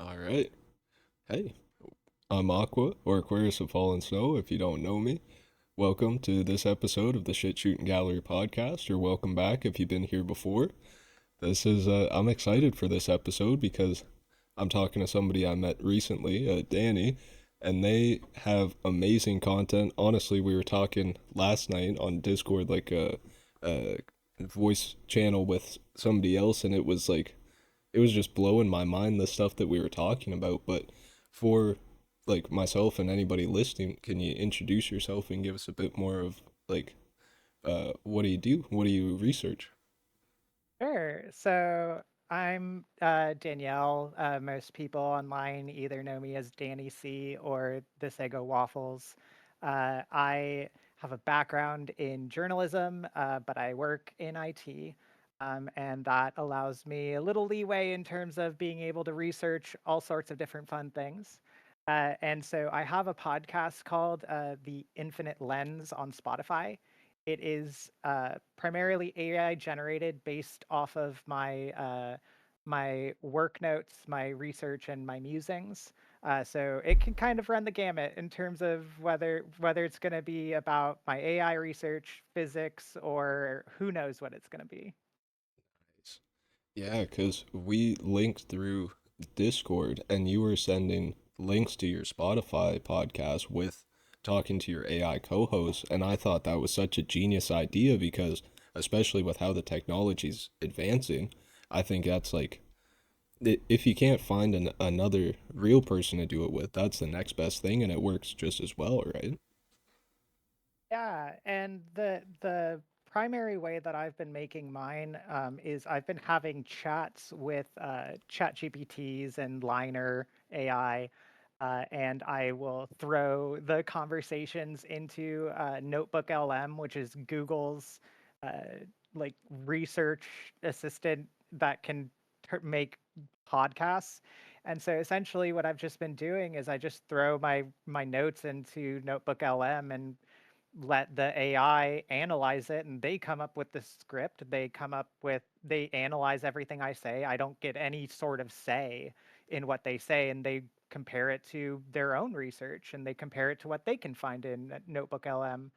All right. Hey, I'm Aqua, or Aquarius of Fallen Snow, if you don't know me. Welcome to this episode of the Shit Shooting Gallery podcast, or welcome back if you've been here before. I'm excited for this episode because I'm talking to somebody I met recently, Dani, and they have amazing content. Honestly, we were talking last night on Discord, like a voice channel with somebody else, and it was just blowing my mind the stuff that we were talking about. But for like myself and anybody listening, can you introduce yourself and give us a bit more of like what do you do? What do you research? Sure. So I'm Danielle. Most people online either know me as Dani C or ThisEggoWaffles. I have a background in journalism, but I work in IT. And that allows me a little leeway in terms of being able to research all sorts of different fun things. And so I have a podcast called The Infinite Lens on Spotify. It is primarily AI generated based off of my work notes, my research, and my musings. So it can kind of run the gamut in terms of whether it's going to be about my AI research, physics, or who knows what it's going to be. Nice. Yeah, because we linked through Discord and you were sending links to your Spotify podcast with talking to your AI co host. And I thought that was such a genius idea because, especially with how the technology's advancing, I think that's like, if you can't find another real person to do it with, that's the next best thing and it works just as well, right? Yeah, and the primary way that I've been making mine is I've been having chats with chat GPTs and Liner AI, and I will throw the conversations into Notebook LM, which is Google's like research assistant that can make podcasts. And so essentially what I've just been doing is I just throw my notes into Notebook LM and let the AI analyze it, and they come up with the script. They analyze everything I say. I don't get any sort of say in what they say, and they compare it to their own research and they compare it to what they can find in Notebook LM.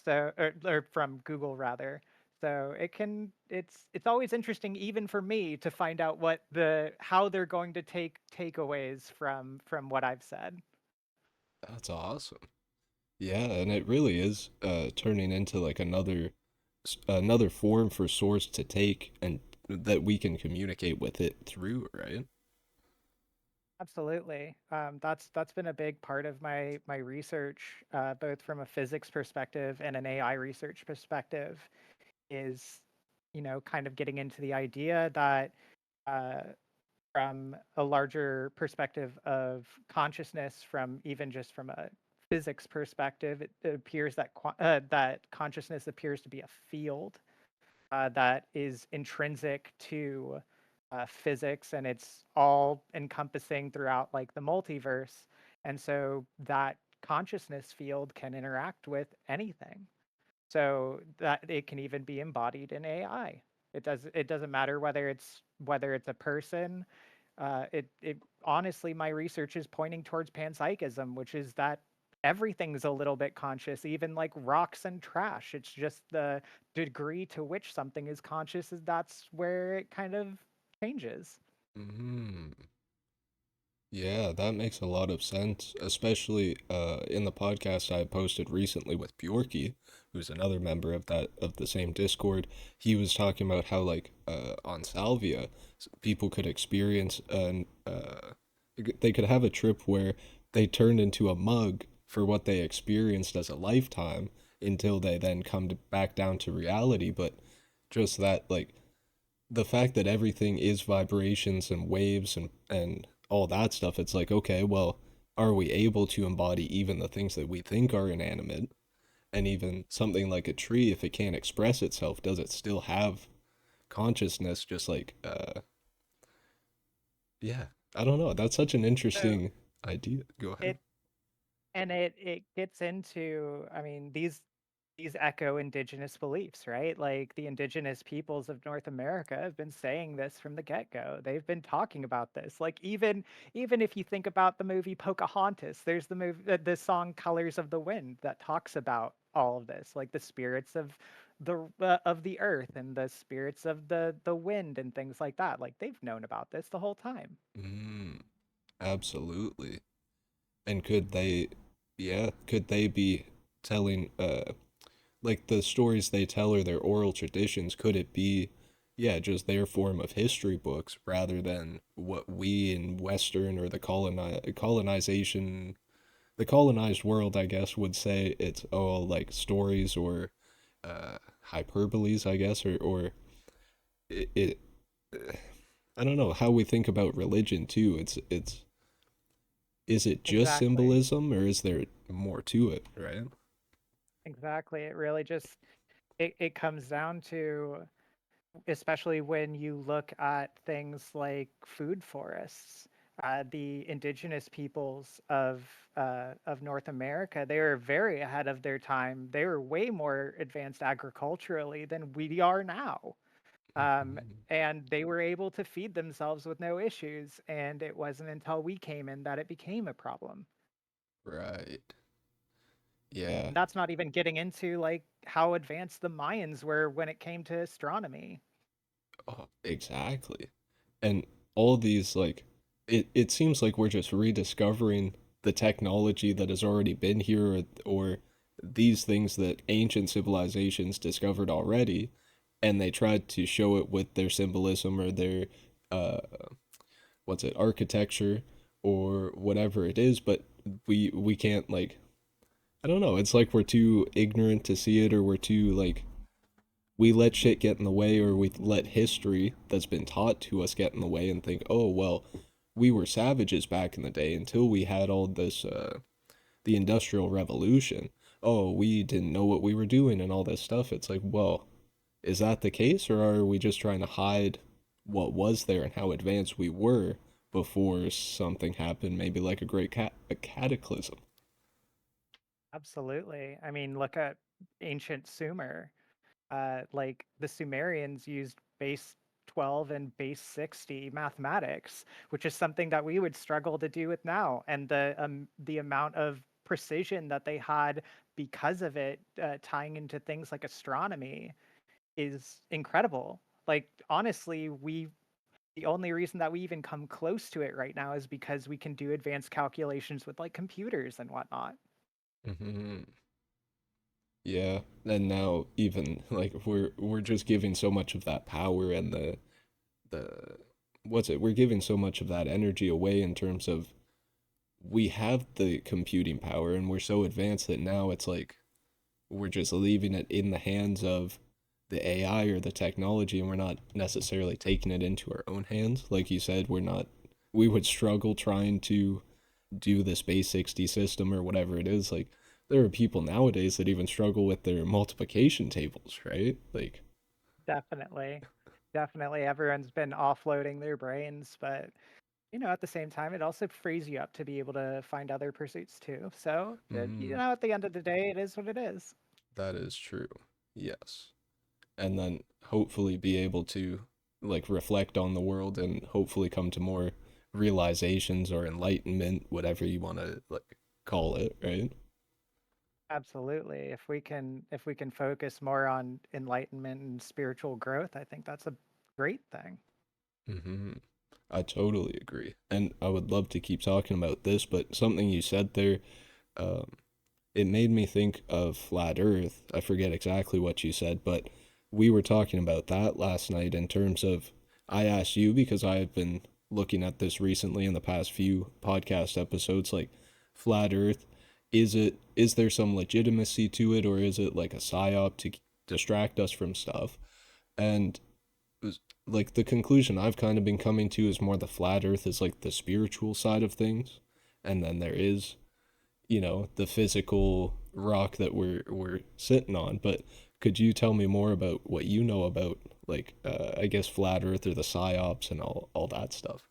Or from Google rather. So it's always interesting even for me to find out what the how they're going to take takeaways from what I've said. That's awesome. Yeah, and it really is turning into like another form for source to take and that we can communicate with it through, right? Absolutely. That's been a big part of my research, both from a physics perspective and an AI research perspective, is kind of getting into the idea that uh, from a larger perspective of consciousness, from even just from a physics perspective, it appears that that consciousness appears to be a field that is intrinsic to physics, and it's all encompassing throughout like the multiverse. And so that consciousness field can interact with anything. So that it can even be embodied in AI. It doesn't matter whether it's a person. It honestly, my research is pointing towards panpsychism, which is that everything's a little bit conscious, even like rocks and trash. It's just the degree to which something is conscious is that's where it kind of changes. Mm. Yeah, that makes a lot of sense, especially in the podcast I posted recently with Bjorky, who's another member of the same Discord. He was talking about how like on Salvia, people could experience an they could have a trip where they turned into a mug for what they experienced as a lifetime until they then back down to reality, but just that like the fact that everything is vibrations and waves and all that stuff, it's like, okay, well, are we able to embody even the things that we think are inanimate? And even something like a tree, if it can't express itself, does it still have consciousness? Just like, yeah, I don't know. That's such an So interesting idea. Go ahead. it and it gets into, I mean, these. these echo indigenous beliefs, right? Like the indigenous peoples of North America have been saying this from the get-go. They've been talking about this. Like even if you think about the movie Pocahontas, there's the song Colors of the Wind that talks about all of this, like the spirits of the earth and the spirits of the wind and things like that. Like they've known about this the whole time. Mm, absolutely. And could they, yeah, could they be telling, like the stories they tell or their oral traditions, could it be, yeah, just their form of history books rather than what we in Western or the colonized world, I guess, would say it's all like stories or hyperboles, I guess, or it I don't know how we think about religion too. It's is it just Exactly. symbolism or is there more to it, right? Exactly. It really just it comes down to, especially when you look at things like food forests. The indigenous peoples of North America, they were very ahead of their time. They were way more advanced agriculturally than we are now. Um, Mhm. and they were able to feed themselves with no issues. And it wasn't until we came in that it became a problem. Right. Yeah. And that's not even getting into like how advanced the Mayans were when it came to astronomy. Oh, exactly. And all these like it seems like we're just rediscovering the technology that has already been here or these things that ancient civilizations discovered already and they tried to show it with their symbolism or their uh what's it architecture or whatever it is, but we can't like I don't know, it's like we're too ignorant to see it or we're too like we let shit get in the way or we let history that's been taught to us get in the way and think, oh, well, we were savages back in the day until we had all this, the Industrial Revolution. Oh, we didn't know what we were doing and all this stuff. It's like, well, is that the case or are we just trying to hide what was there and how advanced we were before something happened, maybe like a cataclysm? Absolutely. I mean, look at ancient Sumer. Like the Sumerians used base 12 and base 60 mathematics, which is something that we would struggle to do with now. And the amount of precision that they had because of it, tying into things like astronomy, is incredible. Like honestly, the only reason that we even come close to it right now is because we can do advanced calculations with like computers and whatnot. Mm-hmm. Yeah, and now even like we're just giving so much of that power and the what's it? We're giving so much of that energy away in terms of we have the computing power and we're so advanced that now it's like we're just leaving it in the hands of the AI or the technology and we're not necessarily taking it into our own hands. Like you said, we would struggle trying to do this base 60 system or whatever it is. Like there are people nowadays that even struggle with their multiplication tables, right? Like Definitely. Definitely everyone's been offloading their brains, but at the same time, it also frees you up to be able to find other pursuits too. So, mm, at the end of the day, it is what it is. that is true. Yes. And then hopefully be able to like reflect on the world and hopefully come to more realizations or enlightenment, whatever you want to like call it, right? Absolutely. If we can focus more on enlightenment and spiritual growth, I think that's a great thing. Mm-hmm. I totally agree. And I would love to keep talking about this, but something you said there, um, it made me think of flat Earth. I forget exactly what you said, but we were talking about that last night in terms of I asked you because I have been looking at this recently in the past few podcast episodes like flat Earth is there some legitimacy to it or is it like a psyop to distract us from stuff? And like the conclusion I've kind of been coming to is more the flat Earth is like the spiritual side of things, and then there is the physical rock that we're sitting on. But could you tell me more about what you know about like I guess flat Earth or the psyops and all that stuff?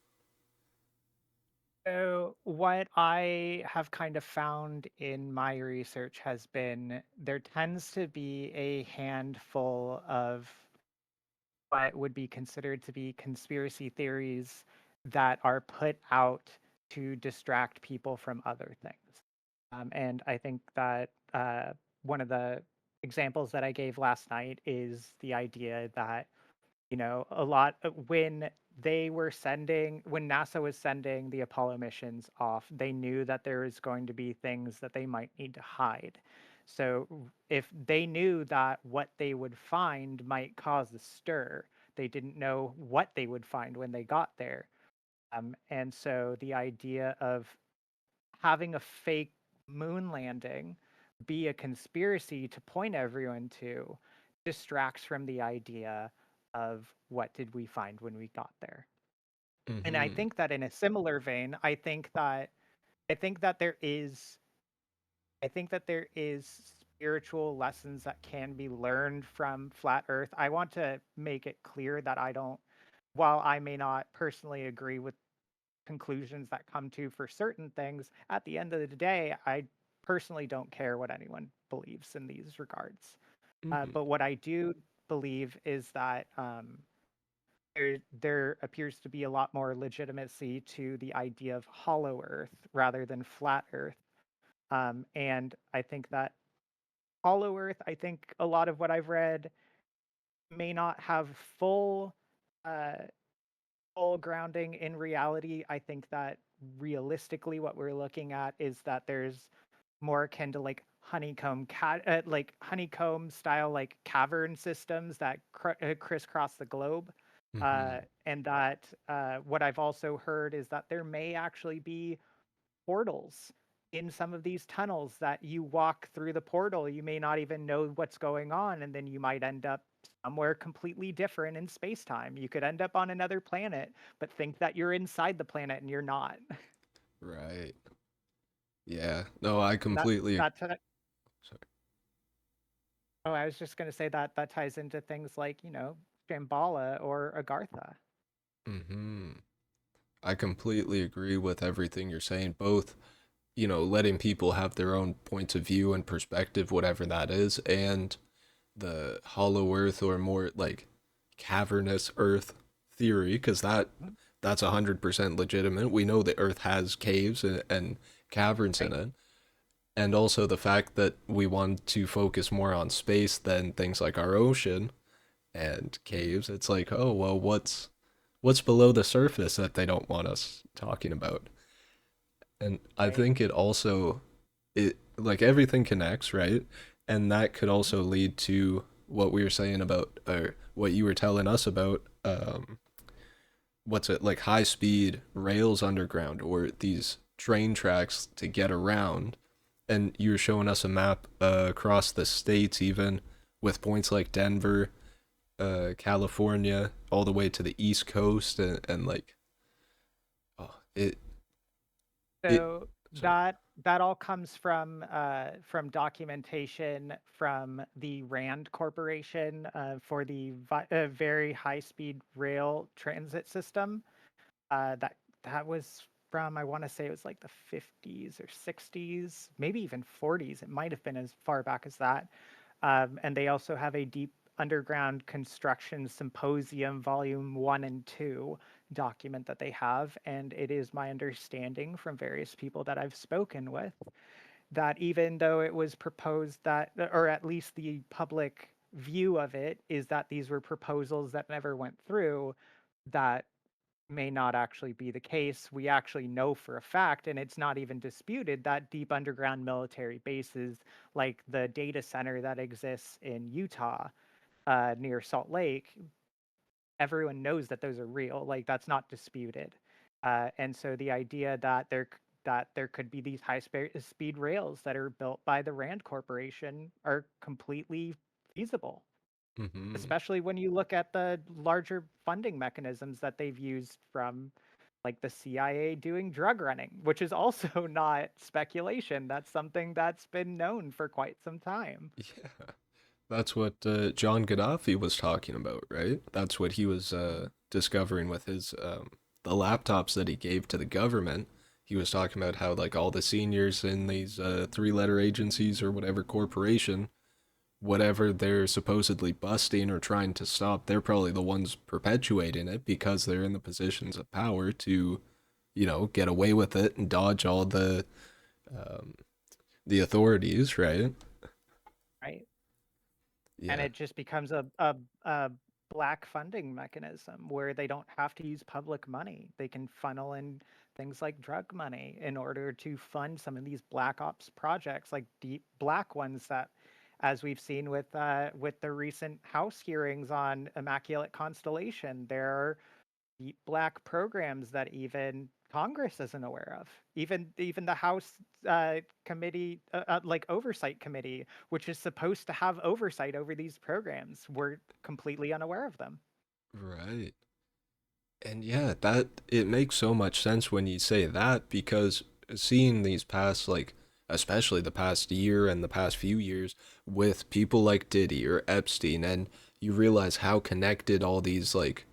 So, what I have kind of found in my research has been there tends to be a handful of what would be considered to be conspiracy theories that are put out to distract people from other things. And I think that one of the examples that I gave last night is the idea that a lot when NASA was sending the Apollo missions off, they knew that there was going to be things that they might need to hide. So if they knew that what they would find might cause a stir, they didn't know what they would find when they got there. And so the idea of having a fake moon landing be a conspiracy to point everyone to distracts from the idea of what did we find when we got there. And I Mm-hmm. think that in a similar vein, I think that there is I think that there is spiritual lessons that can be learned from flat earth. I want to make it clear that I don't while I may not personally agree with conclusions that come to for certain things, at the end of the day, I personally don't care what anyone believes in these regards. Mm-hmm. But what I do believe is that there appears to be a lot more legitimacy to the idea of hollow Earth rather than flat Earth. And I think that hollow Earth, I think a lot of what I've read may not have uh, full grounding in reality. I think that realistically, what we're looking at is that there's more akin to like like honeycomb style like cavern systems that crisscross the globe. Mm-hmm. And that what I've also heard is that there may actually be portals in some of these tunnels that you walk through the portal. You may not even know what's going on, and then you might end up somewhere completely different in space time. You could end up on another planet, but think that you're inside the planet and you're not. Right. Yeah. No, I that completely. that Sorry. Oh, I was just going to say that that ties into things like, Shambhala or Agartha. Mm-hmm. I completely agree with everything you're saying. Both, you know, letting people have their own points of view and perspective, whatever that is, and the hollow earth or more like cavernous earth theory, because that's 100% legitimate. We know the earth has caves and caverns in Right. it. And also the fact that we want to focus more on space than things like our ocean and caves. It's like, oh well, what's below the surface that they don't want us talking about? And I Right. think it also it like everything connects, right? And that could also lead to what we were saying about or what you were telling us about what's it like high speed rails underground or these train tracks to get around. And you were showing us a map across the states even with points like Denver, California, all the way to the East Coast and like oh it So sorry. that all comes from documentation from the Rand Corporation for the very high speed rail transit system. That was from, I want to say it was like the 50s or 60s, maybe even 40s. It might have been as far back as that. And they also have a deep underground construction symposium, volume 1 and 2 document that they have. And it is my understanding from various people that I've spoken with that even though it was proposed that, or at least the public view of it is that these were proposals that never went through, that may not actually be the case. We actually know for a fact, and it's not even disputed, that deep underground military bases, like the data center that exists in Utah near Salt Lake, everyone knows that those are real. Like that's not disputed. And so the idea that there could be these speed rails that are built by the Rand Corporation are completely feasible, Mhm. especially when you look at the larger funding mechanisms that they've used from like the CIA doing drug running, which is also not speculation. That's something that's been known for quite some time. Yeah. That's what John Gaddafi was talking about, right? That's what he was discovering with his the laptops that he gave to the government. he was talking about how like all the seniors in these three-letter agencies or whatever corporation, whatever they're supposedly busting or trying to stop, they're probably the ones perpetuating it because they're in the positions of power to, get away with it and dodge all um, the authorities, right? right? And Yeah. it just becomes a black funding mechanism where they don't have to use public money. They can funnel in things like drug money in order to fund some of these black ops projects, like deep black ones that, as we've seen with the recent House hearings on Immaculate Constellation, there are deep black programs that even Congress isn't aware of. Even the House like oversight committee, which is supposed to have oversight over these programs, we're completely unaware of them. Right. And yeah, that it makes so much sense when you say that because seeing these past like especially the past year and the past few years with people like Diddy or Epstein and you realize how connected all these like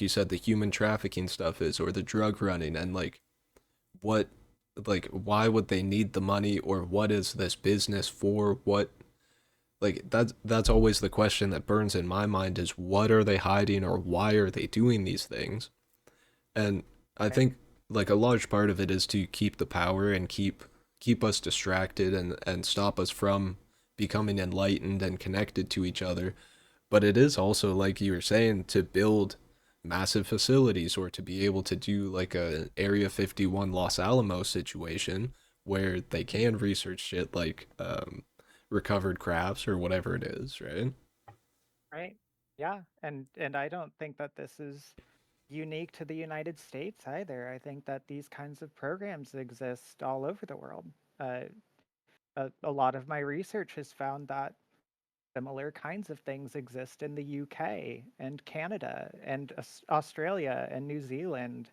you said the human trafficking stuff is or the drug running and what like why would they need the money or what is this business for what like that's always the question that burns in my mind is what are they hiding or why are they doing these things and I Right? think like a large part of it is to keep the power and keep us distracted and stop us from becoming enlightened and connected to each other. But it is also like you were saying to build massive facilities or to be able to do like a Area 51 Los Alamos situation where they Mhm. can research shit like recovered crafts or whatever it is, right? Right? Yeah, and I don't think that this is unique to the United States either. I think that these kinds of programs exist all over the world. Uh, a lot of my research has found that similar kinds of things exist in the UK and Canada and Australia and New Zealand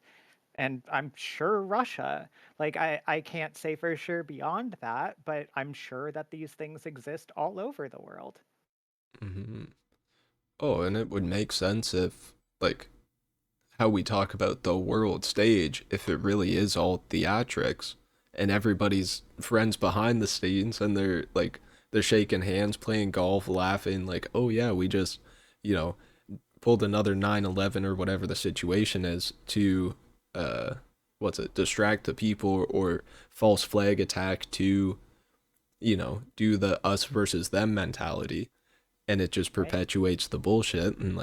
and I'm sure Russia. Like I can't say for sure beyond that, but I'm sure that these things exist all over the world. Mm-hmm. Oh, and it would make sense if like how we talk about the world stage if it really is all theatrics and everybody's friends behind the scenes and they're shaking hands playing golf laughing like oh yeah we just you know pulled another 9/11 or whatever the situation is to uh what's it distract the people or false flag attack to do the us versus them mentality and it just Right? perpetuates the bullshit and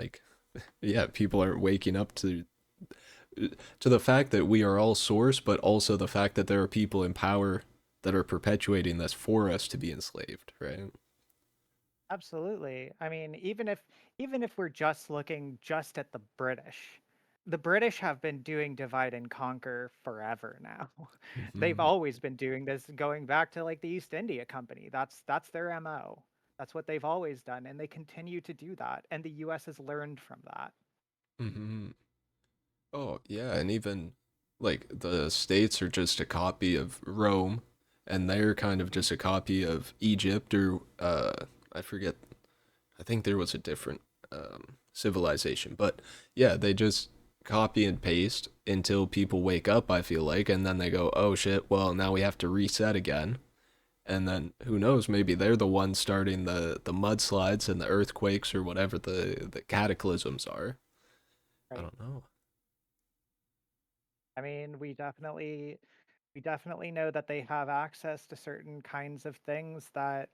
yeah people aren't waking up to the fact that we are all source, but also the fact that there are people in power that are perpetuating this for us to be enslaved, right? Absolutely. I mean, even if we're just looking just at the British have been doing divide and conquer forever now. They've Mm-hmm. always been doing this going back to like the East India Company. That's their MO. That's what they've always done and they continue to do that and the US has learned from that. Mm-hmm. Oh, yeah, and even like the states are just a copy of Rome, and they're kind of Mhm. just a copy of Egypt or I forget. I think there was a different civilization, but yeah, they just copy and paste until people wake up. I feel like, and then they go, "Oh shit! Well, now we have to reset again." And then who knows? Maybe they're the ones starting the mudslides and the earthquakes or whatever the cataclysms are. I Right. don't know. I mean, we definitely know that they have access to certain kinds of things that,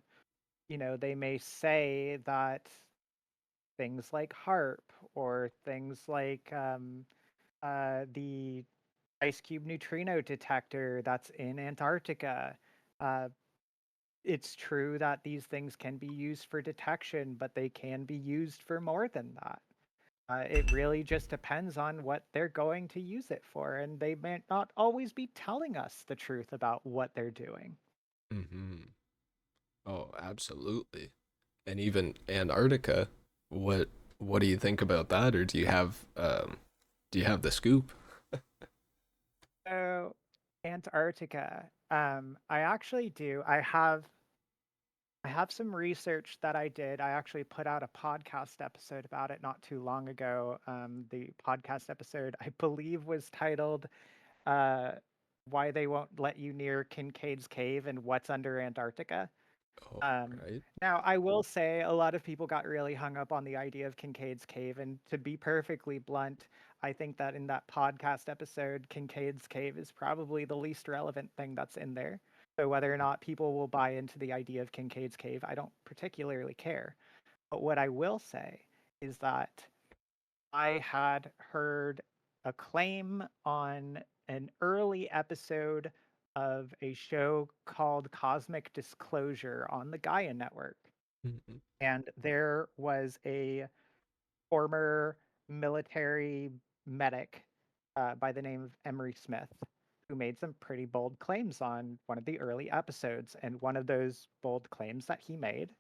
you know, they may say that things like HARP or things like the ice cube neutrino detector that's in Antarctica. Uh, it's true that these things can be used for detection, but they can be used for more than that. It really just depends on what they're going to use it for, and they may not always be telling us the truth about what they're doing. Mm-hmm. Oh, absolutely. And even Antarctica. What what do you think about that, or do you have the scoop? So, Antarctica. I actually do. I have some research that I did. I actually put out a podcast episode about it not too long ago. The podcast episode, I believe, was titled why they won't let you near Kincaid's Cave and what's under Antarctica. Oh, Um, right. Now, I will say a lot of people got really hung up on the idea of Kincaid's Cave. And to be perfectly blunt, I think that in that podcast episode, Kincaid's Cave is probably the least relevant thing that's in there. So whether or not people will buy into the idea of Kincaid's Cave, I don't particularly care. But what I will say is that I had heard a claim on an early episode of a show called Cosmic Disclosure on the Gaia Network. Mm-hmm. And there was a former military medic by the name of Emery Smith who made some pretty bold claims on one of the early episodes. And one of those bold claims that he made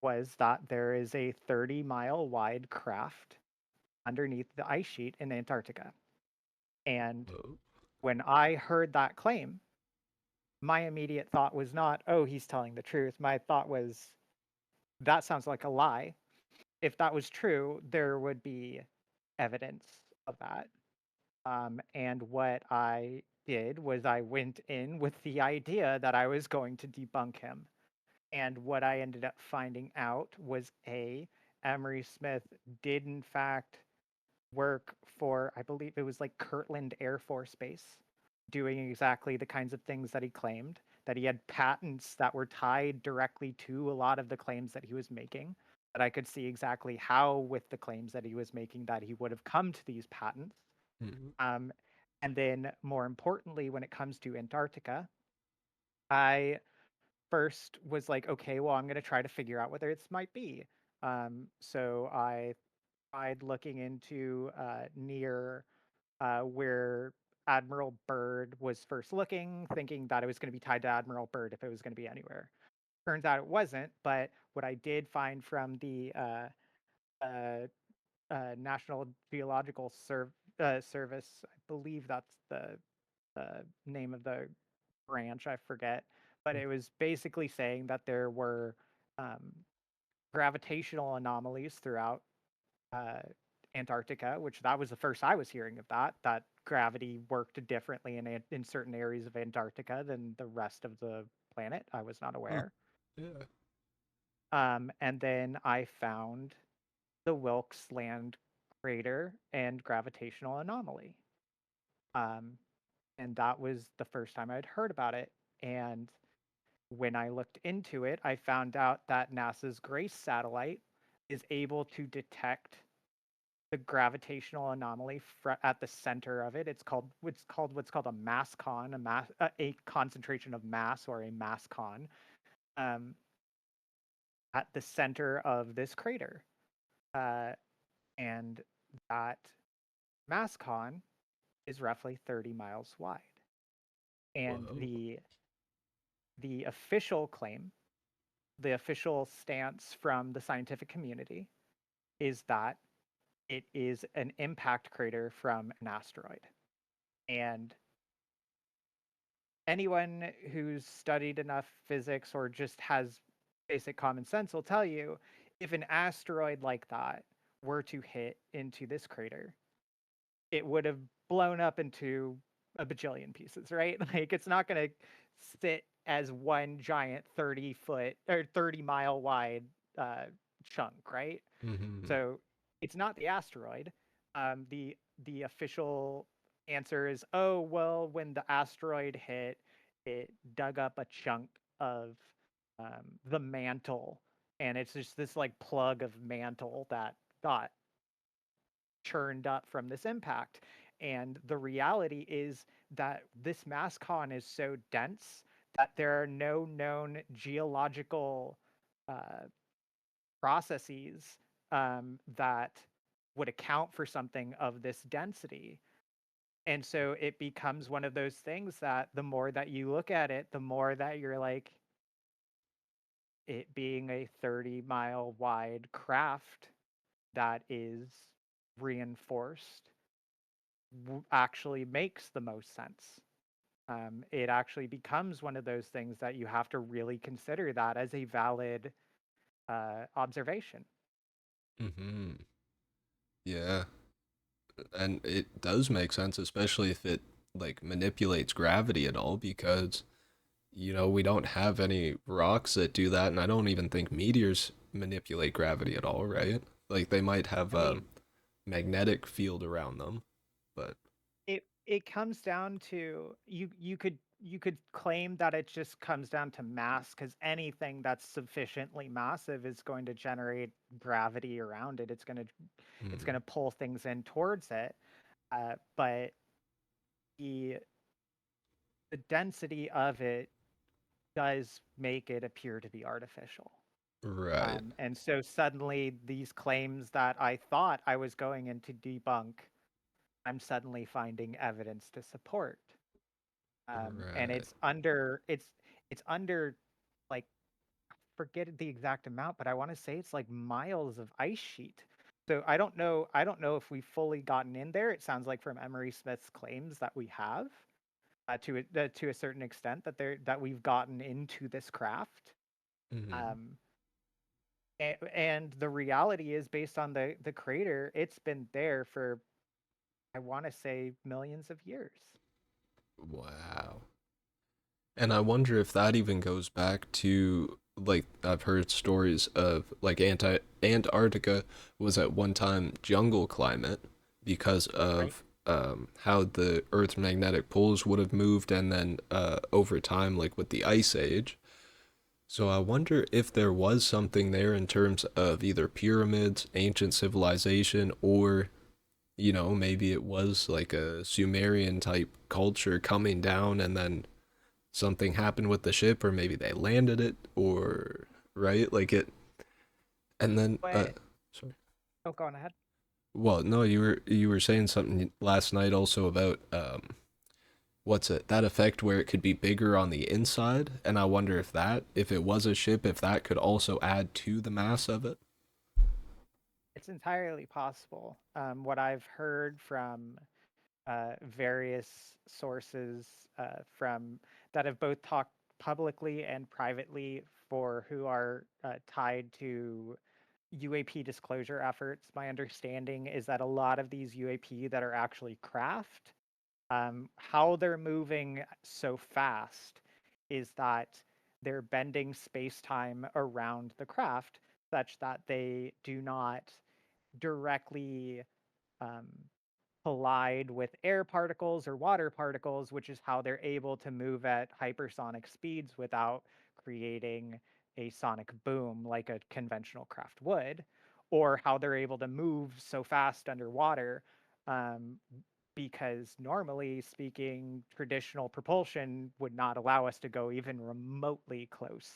was that there is a 30-mile wide craft underneath the ice sheet in Antarctica. And Oh. when I heard that claim, my immediate thought was not, oh, he's telling the truth. My thought was, that sounds like a lie. If that was true, there would be evidence of that. And what I did was I went in with the idea that I was going to debunk him. And what I ended up finding out was Emery Smith did in fact work for, I believe it was like Kirtland Air Force Base, doing exactly the kinds of things that he claimed, that he had patents that were tied directly to a lot of the claims that he was making, that I could see exactly how, with the claims that he was making, that he would have come to these patents. Mm-hmm. Um, and then, more importantly, when it comes to Antarctica, I first was like, okay, well, I'm going to try to figure out whether this might be. So I tried looking into near where Admiral Byrd was first looking, thinking that it was going to be tied to Admiral Byrd if it was going to be anywhere. Turns out it wasn't. But what I did find from the uh, National Geological Service, I believe that's the name of the branch, I forget, but it was basically saying that there were um, gravitational anomalies throughout uh, Antarctica, which that was the first I was hearing of that gravity worked differently in certain areas of Antarctica than the rest of the planet. I was not Huh. aware. Yeah. And then I found the Wilkes Land crater and gravitational anomaly. Um, and that was the first time I'd heard about it. And when I looked into it, I found out that NASA's GRACE satellite is able to detect the gravitational anomaly at the center of it. It's called what's called a mass a concentration of mass, or a mass con, um, at the center of this crater, uh, and that mass con is roughly 30 miles wide. And Whoa. the official claim, the official stance from the scientific community, is that it is an impact crater from an asteroid. And anyone who's studied enough physics or just has basic common sense will tell you, if an asteroid like that were to hit into this crater, it would have blown up into a bajillion pieces, right? Like, it's not going to sit as one giant 30-foot or 30-mile wide uh, chunk, right? Mm-hmm. So it's not the asteroid. The official answer is, oh well, when the asteroid hit, it dug up a chunk of the mantle, and it's just this like plug of mantle that got churned up from this impact. And the reality is that this mass con is so dense that there are no known geological uh, processes that would account for something of this density. And so it becomes one of those things that the more that you look at it, the more that you're like, it being a 30-mile wide craft that is reinforced actually makes the most sense. It actually becomes one of those things that you have to really consider that as a valid observation. Mm-hmm. Yeah. And it does make sense, especially if it like manipulates gravity at all because we don't have any rocks that do that, and I don't even think meteors manipulate gravity at all, right? Like they might have I a mean, magnetic field around them, but it comes down to you could claim that it just comes down to mass because anything that's sufficiently massive is going to generate gravity around it. It's going to mm, pull things in towards it. But the the density of it does make it appear to be artificial. right, And so suddenly these claims that I thought I was going in to debunk, I'm suddenly finding evidence to support. And right. it's under like, forget the exact amount, but I want to say it's like miles of ice sheet. So I don't know if we've fully gotten in there. It sounds like from Emery Smith's claims that we have, to a certain extent, that we've gotten into this craft. Mm, Um, and the reality is, based on the crater, it's been there for, I want to say, millions of years. wow. And I wonder if that even goes back to like I've heard stories of like anti Antarctica was at one time jungle climate because Right. of how the Earth's magnetic poles would have moved, and then over time, like with the ice age. So I wonder if there was something there in terms of either pyramids, ancient civilization, or maybe it was like a Sumerian type culture coming down, and then something happened with the ship, or maybe they landed it, or right, like it, and then But sorry. oh, go on ahead. Well, no, you were saying something last night also about what's it, that effect where it could be bigger on the inside, and I wonder if it was a ship, if that could also add to the mass of it. It's entirely possible. What I've heard from various sources, from that have both talked publicly and privately, for who are tied to UAP disclosure efforts. My understanding is that a lot of these UAP that are actually craft, how they're moving so fast is that they're bending space time around the craft such that they do not directly um, collide with air particles or water particles, which is how they're able to move at hypersonic speeds without creating a sonic boom like a conventional craft would, or how they're able to move so fast underwater. Um, because normally speaking, traditional propulsion would not allow us to go even remotely close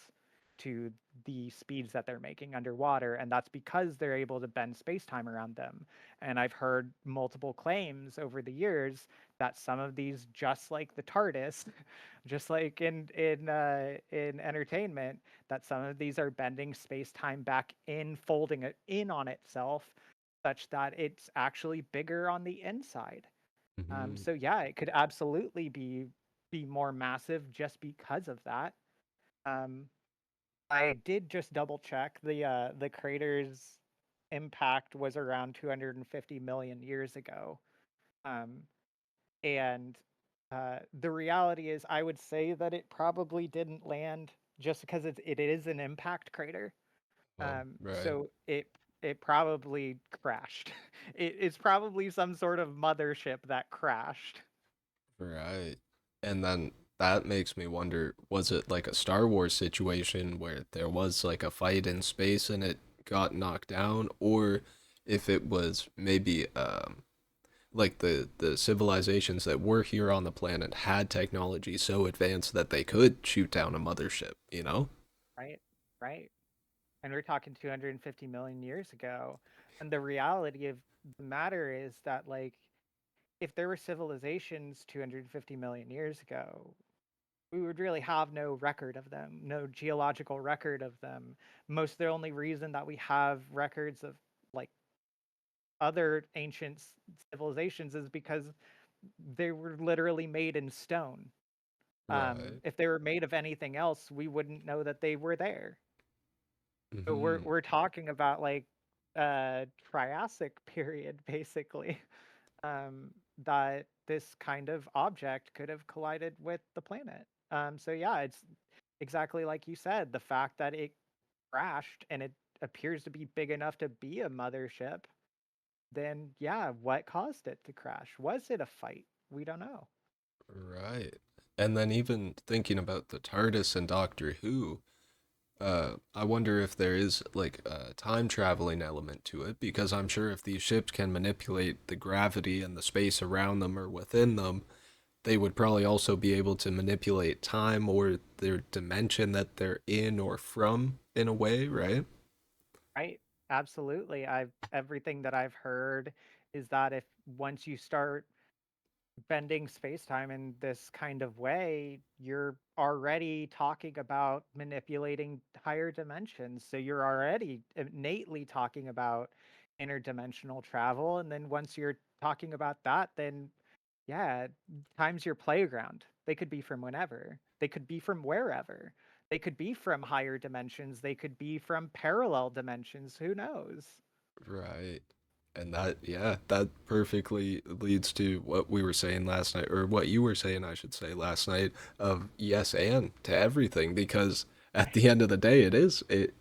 to the speeds that they're making underwater. And that's because they're able to bend space time around them. And I've heard multiple claims over the years that some of these, just like the TARDIS, just like in entertainment, that some of these are bending space time back in, folding it in on itself, such that it's actually bigger on the inside. Mm-hmm. So yeah, it could absolutely be more massive just because of that. Um, I did just double check the crater's impact was around 250 million years ago. Um, and the reality is, I would say that it probably didn't land just because it is an impact crater. Oh, right. So it probably crashed. It's probably some sort of mothership that crashed. Right. And then that makes me wonder, was it like a Star Wars situation where there was like a fight in space and it got knocked down, or if it was maybe like the civilizations that were here on the planet had technology so advanced that they could shoot down a mothership, you know? Right, right. And we're talking 250 million years ago. And the reality of the matter is that, like, if there were civilizations 250 million years ago, we would really have no record of them, no geological record of them. The only reason that we have records of, like, other ancient civilizations is because they were literally made in stone. Right. If they were made of anything else, we wouldn't know that they were there. So we're Mm-hmm. we're talking about, like, Triassic period, basically. That this kind of object could have collided with the planet. So yeah, it's exactly like you said, the fact that it crashed and it appears to be big enough to be a mothership, then yeah, what caused it to crash? Was it a fight? We don't know. Right. And then even thinking about the TARDIS and Doctor Who, I wonder if there is like a time traveling element to it, because I'm sure if these ships can manipulate the gravity and the space around them or within them, they would probably also be able to manipulate time or their dimension that they're in or from in a way, right? Right? Absolutely. I've everything that I've heard is that if once you start bending space-time in this kind of way, you're already talking about manipulating higher dimensions. So you're already innately talking about interdimensional travel. And then once you're talking about that, then yeah, time's your playground. They could be from whenever. They could be from wherever. They could be from higher dimensions. They could be from parallel dimensions. Who knows? Right. And that, yeah, that perfectly leads to what we were saying last night, or what you were saying, I should say, last night of yes and to everything, because at Right. the end of the day, it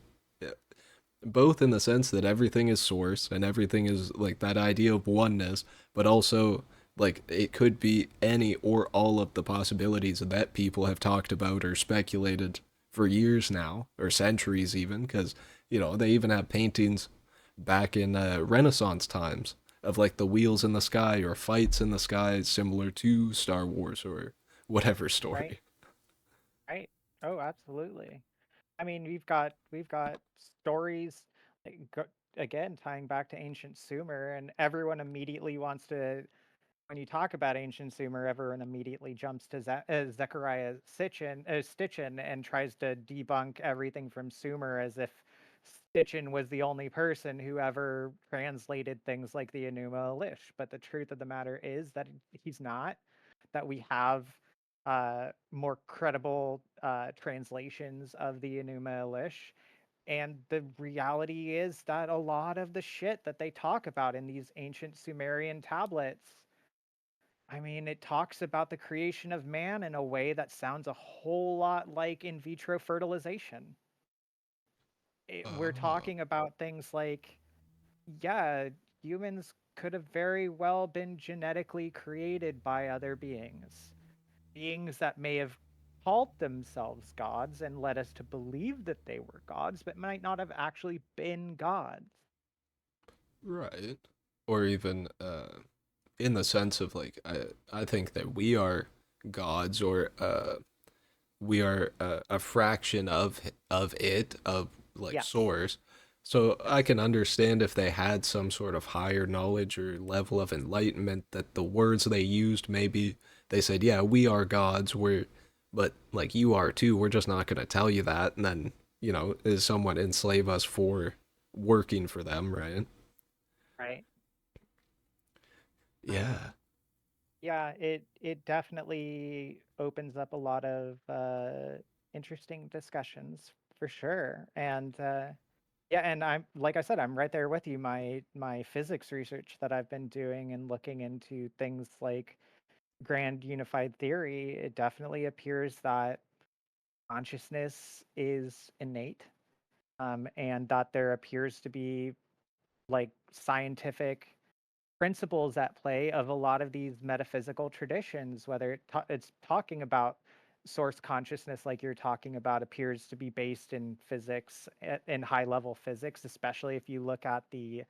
both in the sense that everything is source and everything is like that idea of oneness, but also like it could be any or all of the possibilities that people have talked about or speculated for years now, or centuries even, because, they even have paintings back in Renaissance times of like the wheels in the sky or fights in the sky similar to Star Wars or whatever Right. story. Right. Oh, absolutely. I mean, we've got stories like, again tying back to ancient Sumer, and everyone immediately wants to. When you talk about ancient Sumer, everyone immediately jumps to Zechariah Stitchin and tries to debunk everything from Sumer as if Stitchin was the only person who ever translated things like the Enuma Elish. But the truth of the matter is that he's not. That we have more credible translations of the Enuma Elish. And the reality is that a lot of the shit that they talk about in these ancient Sumerian tablets, I mean, it talks about the creation of man in a way that sounds a whole lot like in vitro fertilization. We're Oh, talking about things like, yeah, humans could have very well been genetically created by other beings. Beings that may have called themselves gods and led us to believe that they were gods, but might not have actually been gods. right. Or even in the sense of like I think that we are gods, or we are a fraction of it, of like Yes, source. So I yes, can understand if they had some sort of higher knowledge or level of enlightenment, that the words they used, maybe they said, yeah, we are gods, we're, but like you are too, we're just not going to tell you that, and then, is someone enslave us for working for them, right? right. Yeah. Yeah, it definitely opens up a lot of interesting discussions for sure. And yeah, and I'm like I said, I'm right there with you. My physics research that I've been doing and looking into things like grand unified theory, it definitely appears that consciousness is innate, and that there appears to be like scientific principles at play of a lot of these metaphysical traditions, whether it's talking about source consciousness, like you're talking about, appears to be based in physics, in high level physics, especially if you look at the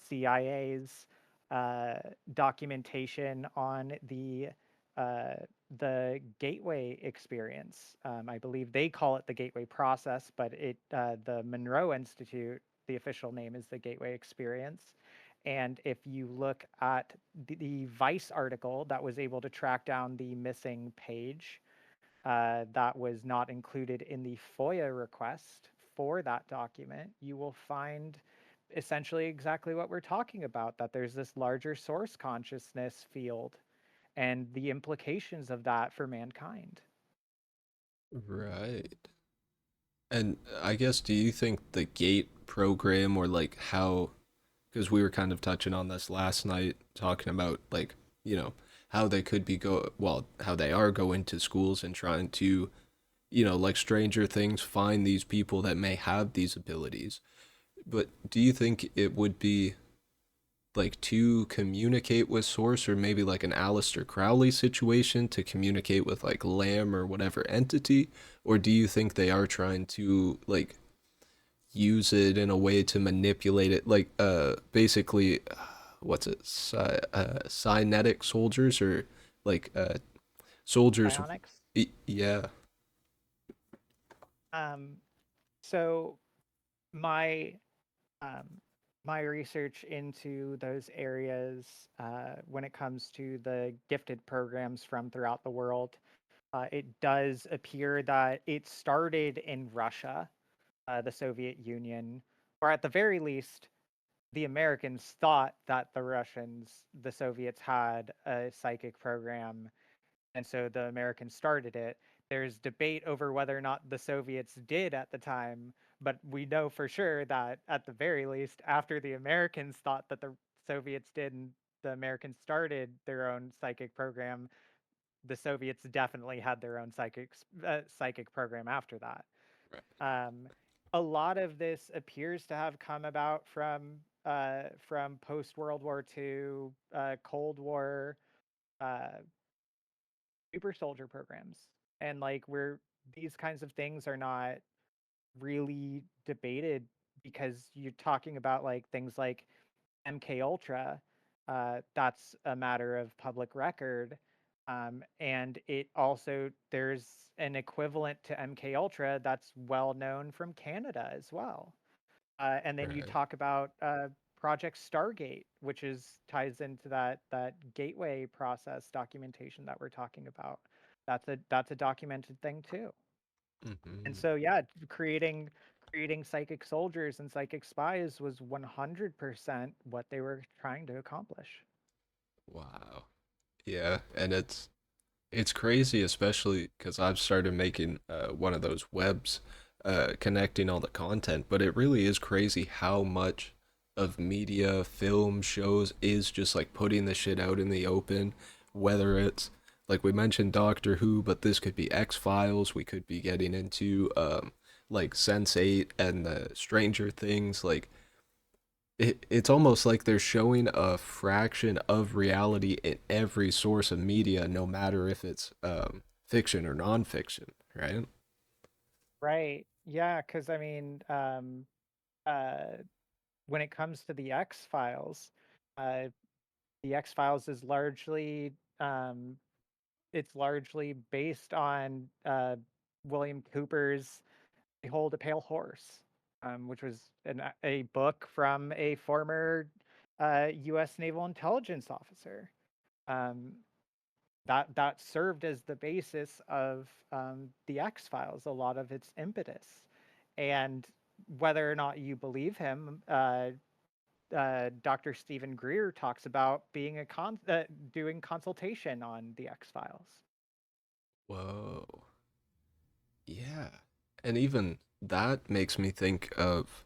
CIA's uh, documentation on uh, the gateway experience. I believe they call it the gateway process, but the Monroe Institute, the official name is the gateway experience. And if you look at the Vice article that was able to track down the missing page, that was not included in the FOIA request for that document, you will find essentially exactly what we're talking about, that there's this larger source consciousness field and the implications of that for mankind. Right. And I guess, do you think the gate program, or like how, because we were kind of touching on this last night, talking about like, you know, how they could be how they are going to schools and trying to, like Stranger Things, find these people that may have these abilities. But do you think it would be like to communicate with Source, or maybe like an Aleister Crowley situation to communicate with like Lamb or whatever entity? Or do you think they are trying to like use it in a way to manipulate it, like basically what's it, cynetic soldiers, or like soldiers? Psionics. Yeah. Um, so my um, my research into those areas when it comes to the gifted programs from throughout the world, it does appear that it started in Russia, the Soviet Union, or at the very least, the Americans thought that the Soviets had a psychic program, and so the Americans started it. There's debate over whether or not the Soviets did at the time, but we know for sure that at the very least, after the Americans thought that the Soviets did and the Americans started their own psychic program, the Soviets definitely had their own psychic program after that. Right. Um, a lot of this appears to have come about from post World War II, Cold War, uh, super soldier programs, and like we're these kinds of things are not really debated because you're talking about like things like MK Ultra. That's a matter of public record. And it also there's an equivalent to MK Ultra that's well known from Canada as well. And then you Right. talk about Project Stargate, which is ties into that gateway process documentation that we're talking about. That's a documented thing too. And Mm-hmm. so yeah, creating psychic soldiers and psychic spies was 100% what they were trying to accomplish. Wow. Yeah, and it's crazy, especially because I've started making one of those webs connecting all the content, but it really is crazy how much of media, film, shows is just like putting the shit out in the open, whether it's like we mentioned Doctor Who, but this could be X Files, we could be getting into like Sense8 and the Stranger Things, like it's almost like they're showing a fraction of reality in every source of media, no matter if it's fiction or nonfiction, right? Right. Yeah, because I mean, uh, when it comes to uh, the X Files is it's largely based on William Cooper's "Behold a Pale Horse," which was a book from a former U.S. naval intelligence officer. Um, that served as the basis of the X Files, a lot of its impetus, and whether or not you believe him, Dr. Stephen Greer talks about being doing consultation on the X Files. Whoa. Yeah. And even that makes me think of,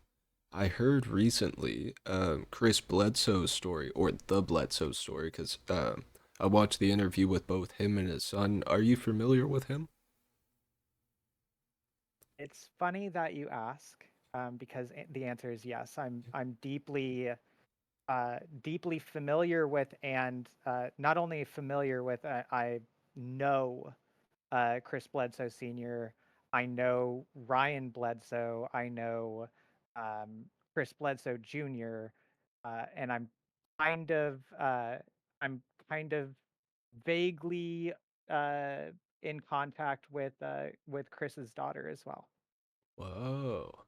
I heard recently Chris Bledsoe's story, or the Bledsoe story, because I watched the interview with both him and his son. Are you familiar with him? It's funny that you ask, because the answer is yes. I'm deeply familiar with, and not only familiar with, I know Chris Bledsoe Sr. I know Ryan Bledsoe. I know um, Chris Bledsoe Jr. And kind of uh, I'm kind of vaguely uh, in contact with Chris's daughter as well. Whoa.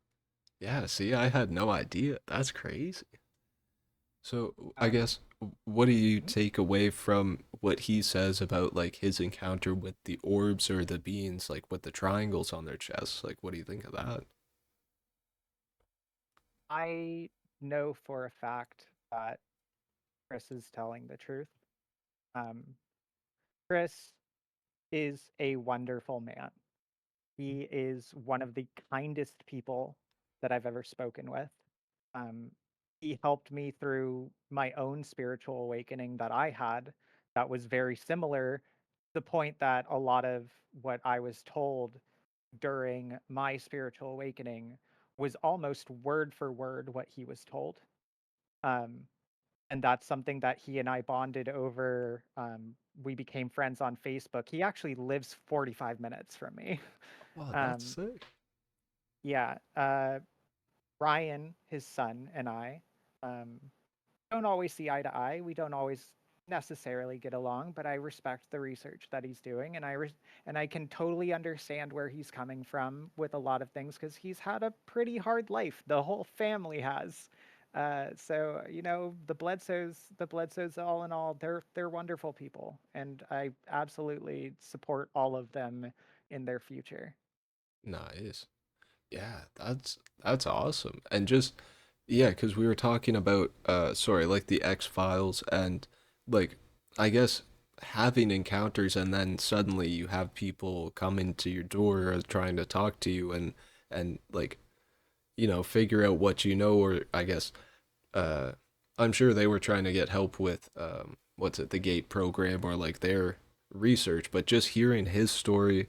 Yeah, see, I had no idea. That's crazy. So, I Um, guess, what do you mhm. take away from what he says about like his encounter with the orbs or the beings, like with the triangles on their chests? Like, what do you think of that? I know for a fact that Chris is telling the truth. Um, Chris is a wonderful man. He is one of the kindest people that I've ever spoken with. Um, he helped me through my own spiritual awakening that I had. that was very similar. The point that a lot of what I was told during my spiritual awakening was almost word for word what he was told. Um, and that's something that he and I bonded over. We became friends on Facebook. He actually lives 45 minutes from me. Oh, that's Um, sick. yeah, Ryan, his son, and I um, don't always see eye to eye. We don't always necessarily get along, but I respect the research that he's doing, and and I can totally understand where he's coming from with a lot of things because he's had a pretty hard life. The whole family has. So you know the Bledsoes, all in all, they're wonderful people, and I absolutely support all of them in their future. Nice. Yeah, that's awesome. And just yeah, because we were talking about sorry, like the X-Files and like I guess having encounters and then suddenly you have people come into your door trying to talk to you and like figure out what you know or I guess uh I'm sure they were trying to get help with what's it, the gate program or like their research, but just hearing his story,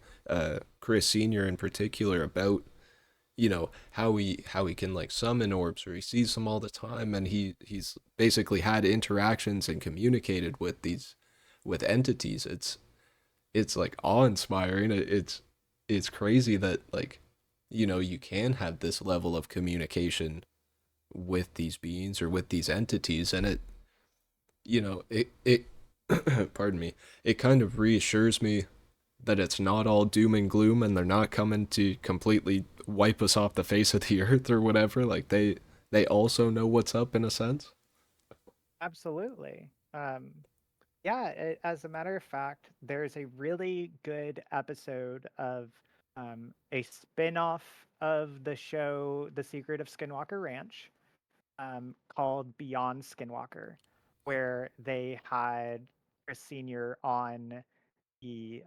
Chris Senior in particular about how he can like summon orbs or he sees them all the time and he's basically had interactions and communicated with these with entities. It's like awe-inspiring. It's crazy that like you can have this level of communication with these beings or with these entities and it pardon me, it kind of reassures me that it's not all doom and gloom and they're not coming to completely wipe us off the face of the earth or whatever. Like they also know what's up in a sense. Absolutely. Yeah, as a matter of fact, there's a really good episode of a spin-off of the show The Secret of Skinwalker Ranch, called Beyond Skinwalker, where they had Chris Senior on the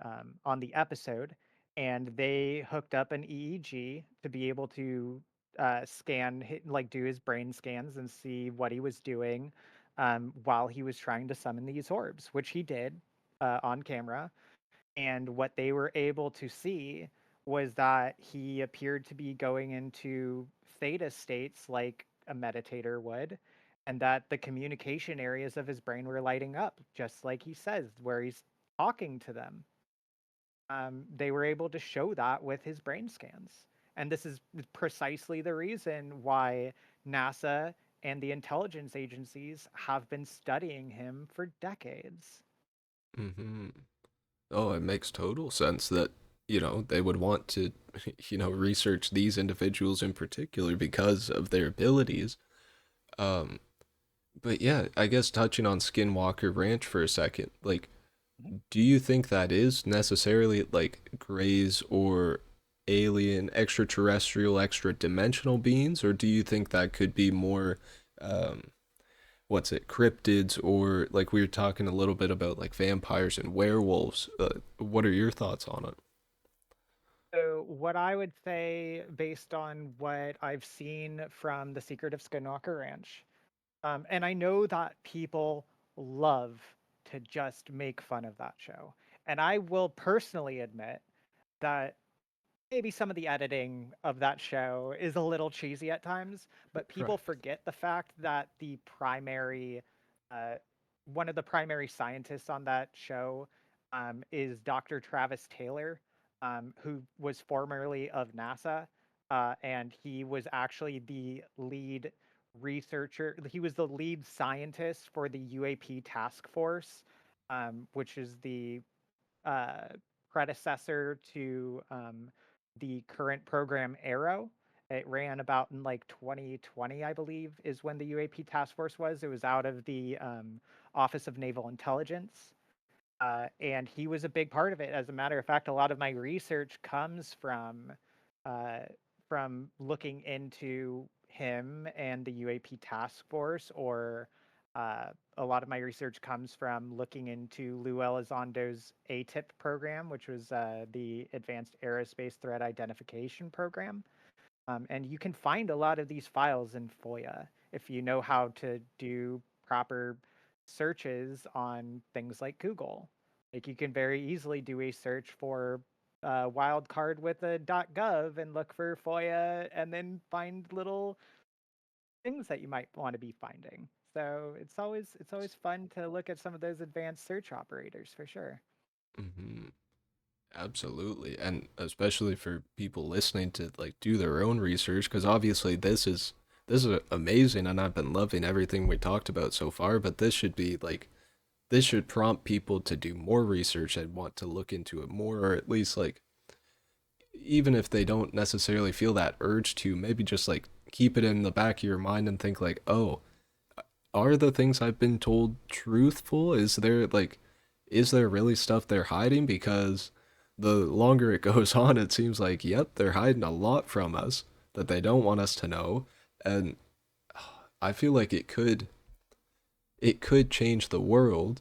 episode, and they hooked up an EEG to be able to like do his brain scans and see what he was doing while he was trying to summon these orbs, which he did on camera. And what they were able to see was that he appeared to be going into theta states like a meditator would, and that the communication areas of his brain were lighting up, just like he says, where he's talking to them. They were able to show that with his brain scans. And this is precisely the reason why NASA and the intelligence agencies have been studying him for decades. Mm-hmm. Oh, it makes total sense that they would want to research these individuals in particular because of their abilities. Um, but yeah, I guess touching on Skinwalker Ranch for a second, like do you think that is necessarily like grays or alien, extraterrestrial, extra dimensional beings, or do you think that could be more, um, what's it, cryptids, or like we were talking a little bit about like vampires and werewolves? What are your thoughts on it? So, what I would say, based on what I've seen from The Secret of Skinwalker Ranch, and I know that people love to just make fun of that show. And I will personally admit that maybe some of the editing of that show is a little cheesy at times, but people Right. forget the fact that uh, one of the primary scientists on that show is Dr. Travis Taylor, who was formerly of NASA, and he was actually the lead researcher. He was the lead scientist for the UAP task force, which is the uh, predecessor to the current program Arrow. It ran about in like 2020, I believe, is when the UAP task force was. It was out of the Office of Naval Intelligence. And he was a big part of it. As a matter of fact, a lot of my research comes uh, from looking into him and the UAP task force, or a lot of my research comes from looking into Lou Elizondo's ATIP program, which was the Advanced Aerospace Threat Identification Program. And you can find a lot of these files in FOIA if you know how to do proper searches on things like Google. Like you can very easily do a search for wild card with a .gov and look for FOIA and then find little things that you might want to be finding. So it's always fun to look at some of those advanced search operators for sure. Hmm. Absolutely. And especially for people listening to like do their own research, because obviously this is amazing and I've been loving everything we talked about so far, but this should be like this should prompt people to do more research and want to look into it more, or at least like even if they don't necessarily feel that urge to, maybe just like keep it in the back of your mind and think like, oh, are the things I've been told truthful? Is there really stuff they're hiding? Because the longer it goes on, it seems like, yep, they're hiding a lot from us that they don't want us to know. And I feel like it could change the world.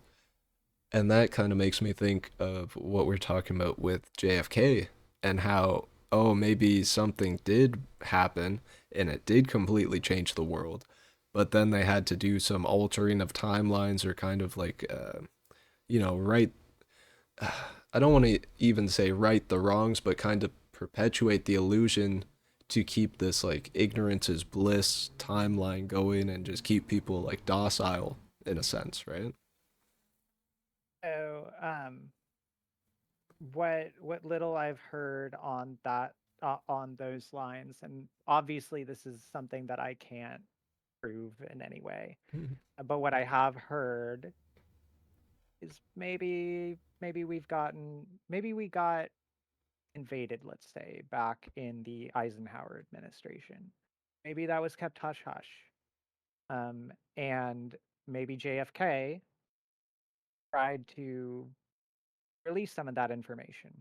And that kind of makes me think of what we're talking about with JFK and how, oh, maybe something did happen and it did completely change the world. But then they had to do some altering of timelines or kind of like, right. I don't want to even say right the wrongs, but kind of perpetuate the illusion to keep this like ignorance is bliss timeline going and just keep people like docile in a sense, right? So what little I've heard on that on those lines, and obviously this is something that I can't prove in any way, but what I have heard is maybe we got invaded, let's say, back in the Eisenhower administration. Maybe that was kept hush hush. And maybe JFK tried to release some of that information.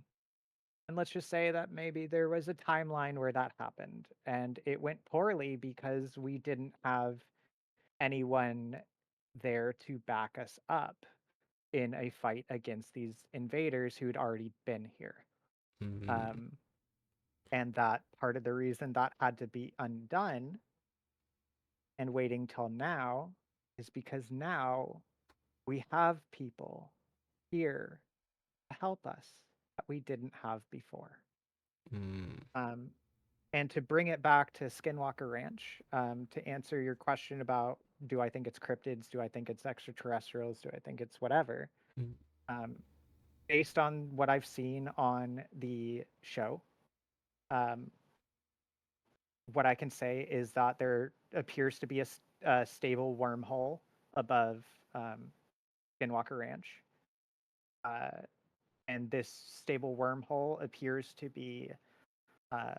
And let's just say that maybe there was a timeline where that happened and it went poorly because we didn't have anyone there to back us up in a fight against these invaders who'd already been here. Mm-hmm. Um, and that part of the reason that had to be undone and waiting till now is because now we have people here to help us that we didn't have before. Mm-hmm. Um, and to bring it back to Skinwalker Ranch, to answer your question about do I think it's cryptids, do I think it's extraterrestrials, do I think it's whatever, um, based on what I've seen on the show, um, what I can say is that there appears to be a stable wormhole above um, Skinwalker Ranch. Uh, and this stable wormhole appears to be uh,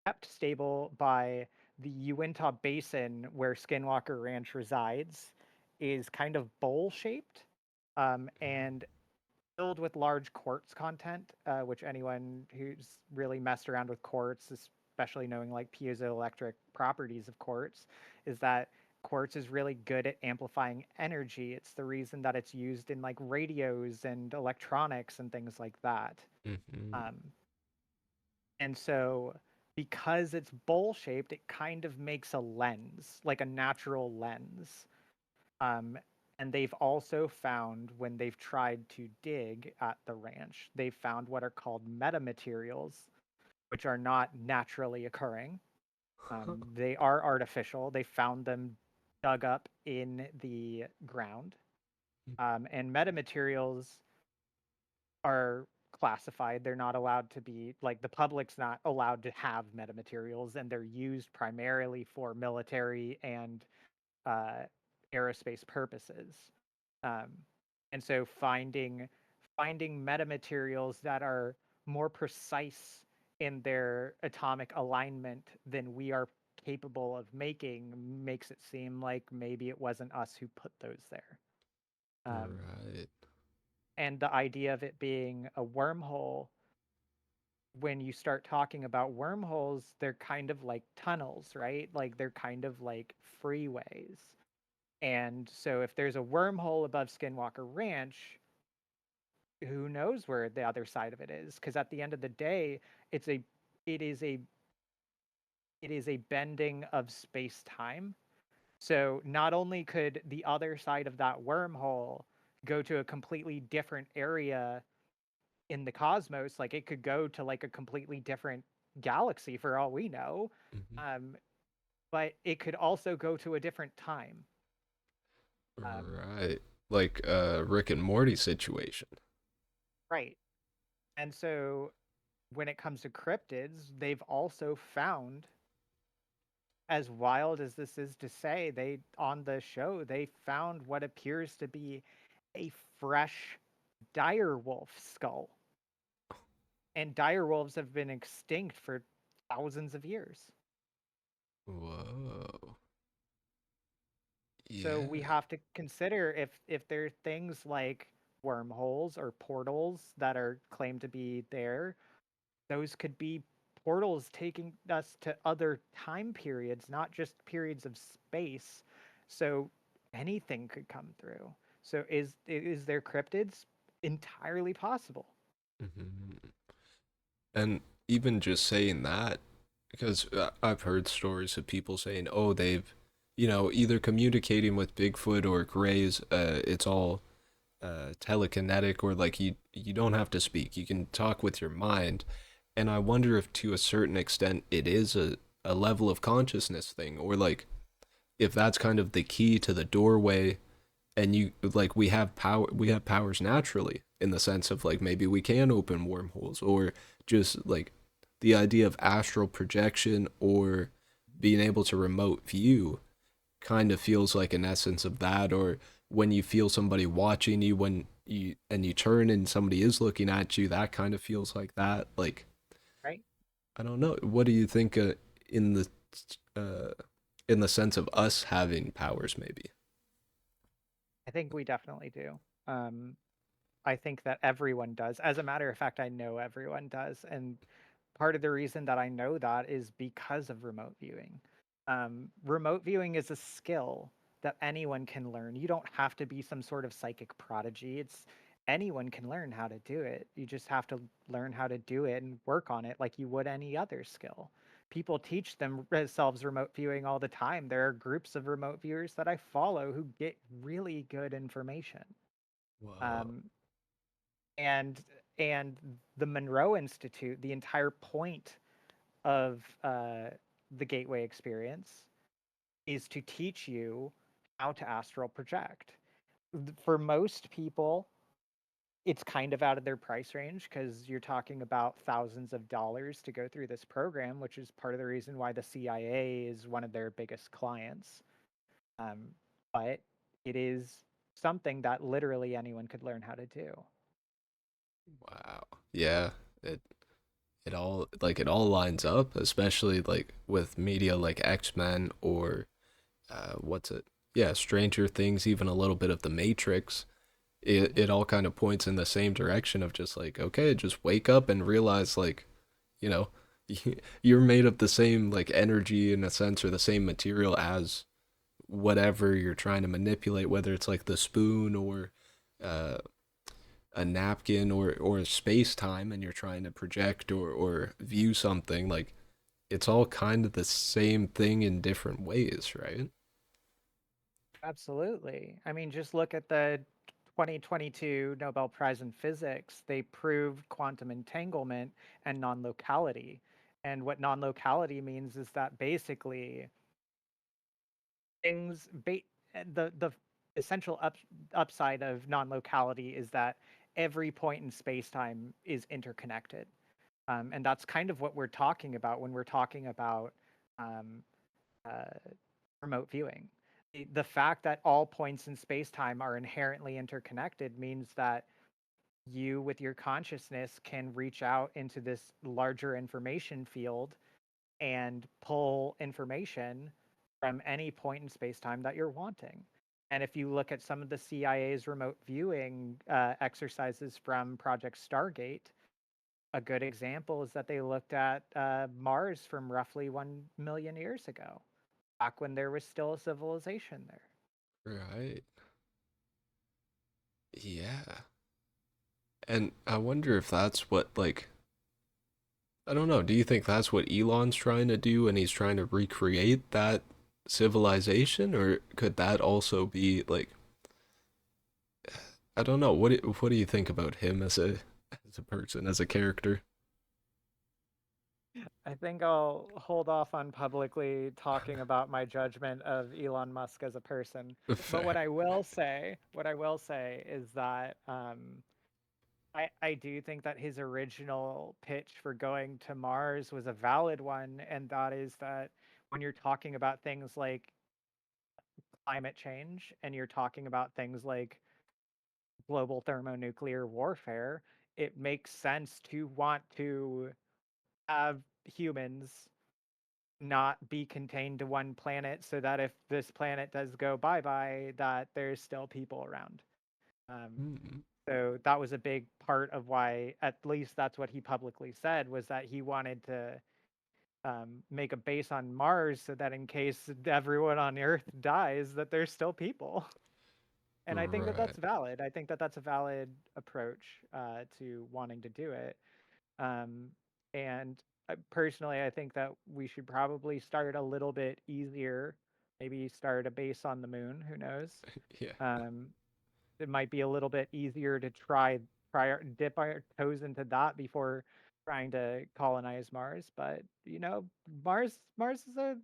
kept stable by the Uinta Basin where Skinwalker Ranch resides is kind of bowl shaped and filled with large quartz content, which anyone who's really messed around with quartz, especially knowing like piezoelectric properties of quartz, is that quartz is really good at amplifying energy. It's the reason that it's used in like radios and electronics and things like that. Mm-hmm. Um, and so because it's bowl shaped, it kind of makes a lens, like a natural lens. Um, and they've also found when they've tried to dig at the ranch, they've found what are called metamaterials, which are not naturally occurring. They are artificial. They found them dug up in the ground. And metamaterials are classified. They're not allowed to be like the public's not allowed to have metamaterials, and they're used primarily for military and uh, aerospace purposes. Um, and so finding metamaterials that are more precise in their atomic alignment than we are capable of making makes it seem like maybe it wasn't us who put those there. Um, Right. and the idea of it being a wormhole, when you start talking about wormholes, they're kind of like tunnels, right? Like they're kind of like freeways. And so if there's a wormhole above Skinwalker Ranch, who knows where the other side of it is? Because at the end of the day, it's a it is a it is a bending of space time So not only could the other side of that wormhole go to a completely different area in the cosmos, like it could go to like a completely different galaxy for all we know, Hmm. um, but it could also go to a different time. Um, Right. Like a Rick and Morty situation. right. And so when it comes to cryptids, they've also found, as wild as this is to say, they on the show they found what appears to be a fresh dire wolf skull. And dire wolves have been extinct for thousands of years. Whoa. So we Yeah. have to consider if there are things like wormholes or portals that are claimed to be there, those could be portals taking us to other time periods, not just periods of space. So anything could come through. So is there cryptids? Entirely possible. Hmm. And even just saying that, because I've heard stories of people saying, oh, they've, either communicating with Bigfoot or Greys, it's all telekinetic, or like you don't have to speak, you can talk with your mind. And I wonder if to a certain extent it is a level of consciousness thing, or like if that's kind of the key to the doorway. And you like we have powers naturally, in the sense of like maybe we can open wormholes, or just like the idea of astral projection or being able to remote view kind of feels like an essence of that. Or when you feel somebody watching you, when you turn and somebody is looking at you, that kind of feels like that. Like, Right. I don't know, what do you think, in the uh in the sense of us having powers, maybe? I think we definitely do. Um, I think that everyone does. As a matter of fact, I know everyone does. And part of the reason that I know that is because of remote viewing. Remote viewing is a skill that anyone can learn. You don't have to be some sort of psychic prodigy. It's anyone can learn how to do it. You just have to learn how to do it and work on it like you would any other skill. People teach themselves remote viewing all the time. There are groups of remote viewers that I follow who get really good information. Whoa. Um, and and the Monroe Institute, the entire point of the Gateway experience is to teach you how to astral project. For most people, it's kind of out of their price range because you're talking about thousands of dollars to go through this program, which is part of the reason why the CIA is one of their biggest clients. Um, but it is something that literally anyone could learn how to do. Wow. Yeah. It it all lines up, especially like with media like X-Men, or what's it? Yeah, Stranger Things, even a little bit of The Matrix. It all kind of points in the same direction of just like, okay, just wake up and realize, like, you know, you're made of the same like energy, in a sense, or the same material as whatever you're trying to manipulate, whether it's like the spoon, or uh a napkin, or space time, and you're trying to project or view something. Like, it's all kind of the same thing in different ways, right? Absolutely. I mean, just look at the 2022 Nobel Prize in Physics. They proved quantum entanglement and non locality. And what non locality means is that basically things, the essential upside of non locality is that every point in space time is interconnected. And that's kind of what we're talking about when we're talking about um, uh, remote viewing. The fact that all points in space-time are inherently interconnected means that you, with your consciousness, can reach out into this larger information field and pull information from any point in space-time that you're wanting. And if you look at some of the CIA's remote viewing exercises from Project Stargate, a good example is that they looked at Mars from roughly 1 million years ago, back when there was still a civilization there. Right. Yeah. And I wonder if that's what, like, I don't know, do you think that's what Elon's trying to do, and he's trying to recreate that civilization, or could that also be like, I don't know. What do you think about him as a person, as a character? I think I'll hold off on publicly talking about my judgment of Elon Musk as a person. But Fair. what I will say is that I do think that his original pitch for going to Mars was a valid one, and that is that when you're talking about things like climate change and you're talking about things like global thermonuclear warfare, it makes sense to want to have humans not be contained to one planet so that if this planet does go bye-bye, that there's still people around. Um, Hmm. so that was a big part of why, at least that's what he publicly said, was that he wanted to make a base on Mars so that in case everyone on Earth dies, that there's still people. And I think that Right. that's valid. I think that that's a valid approach to wanting to do it. Um, and personally, I think that we should probably start a little bit easier. Maybe start a base on the moon. Who knows? Yeah. Um, it might be a little bit easier to try dip our toes into that before trying to colonize Mars. But you know, Mars is a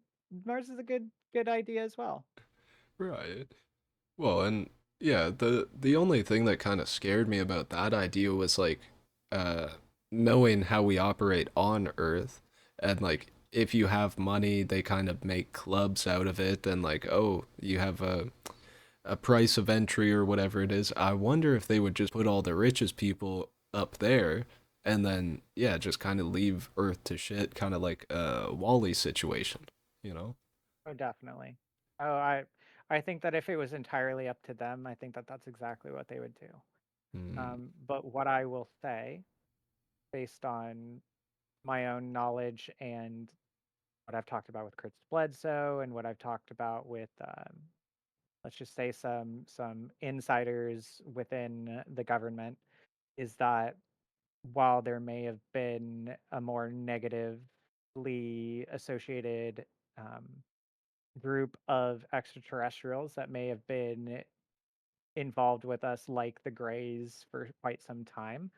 Mars is a good idea as well. Right. Well, and yeah, the only thing that kind of scared me about that idea was like uh knowing how we operate on Earth, and like if you have money, they kind of make clubs out of it, and like, oh, you have a price of entry or whatever it is. I wonder if they would just put all the richest people up there and then yeah, just kind of leave Earth to shit, kind of like a Wally situation, you know? Oh, definitely. Oh, I think that if it was entirely up to them, I think that that's exactly what they would do. Hmm. But what I will say, based on my own knowledge and what I've talked about with Chris Bledsoe and what I've talked about with, let's just say some insiders within the government, is that while there may have been a more negatively associated um, group of extraterrestrials that may have been involved with us, like the Greys, for quite some time,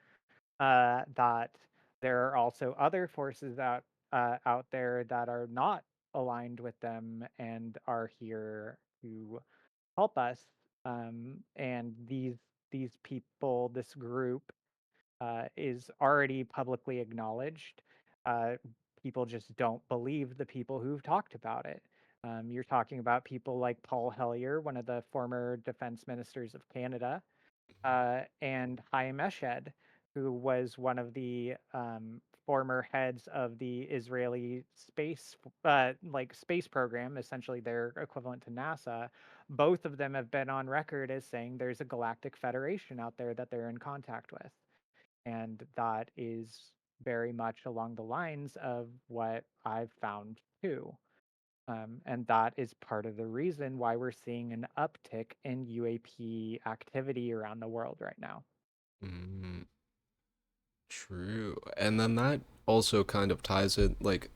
that there are also other forces out there that are not aligned with them and are here to help us. And these people, this group, is already publicly acknowledged. Uh, People just don't believe the people who've talked about it. You're talking about people like Paul Hellyer, one of the former defense ministers of Canada, and Chaim Eshed, who was one of the former heads of the Israeli space program, essentially their equivalent to NASA. Both of them have been on record as saying there's a galactic federation out there that they're in contact with, and that is very much along the lines of what I've found too. And that is part of the reason why we're seeing an uptick in UAP activity around the world right now. Mm, true. And then that also kind of ties it like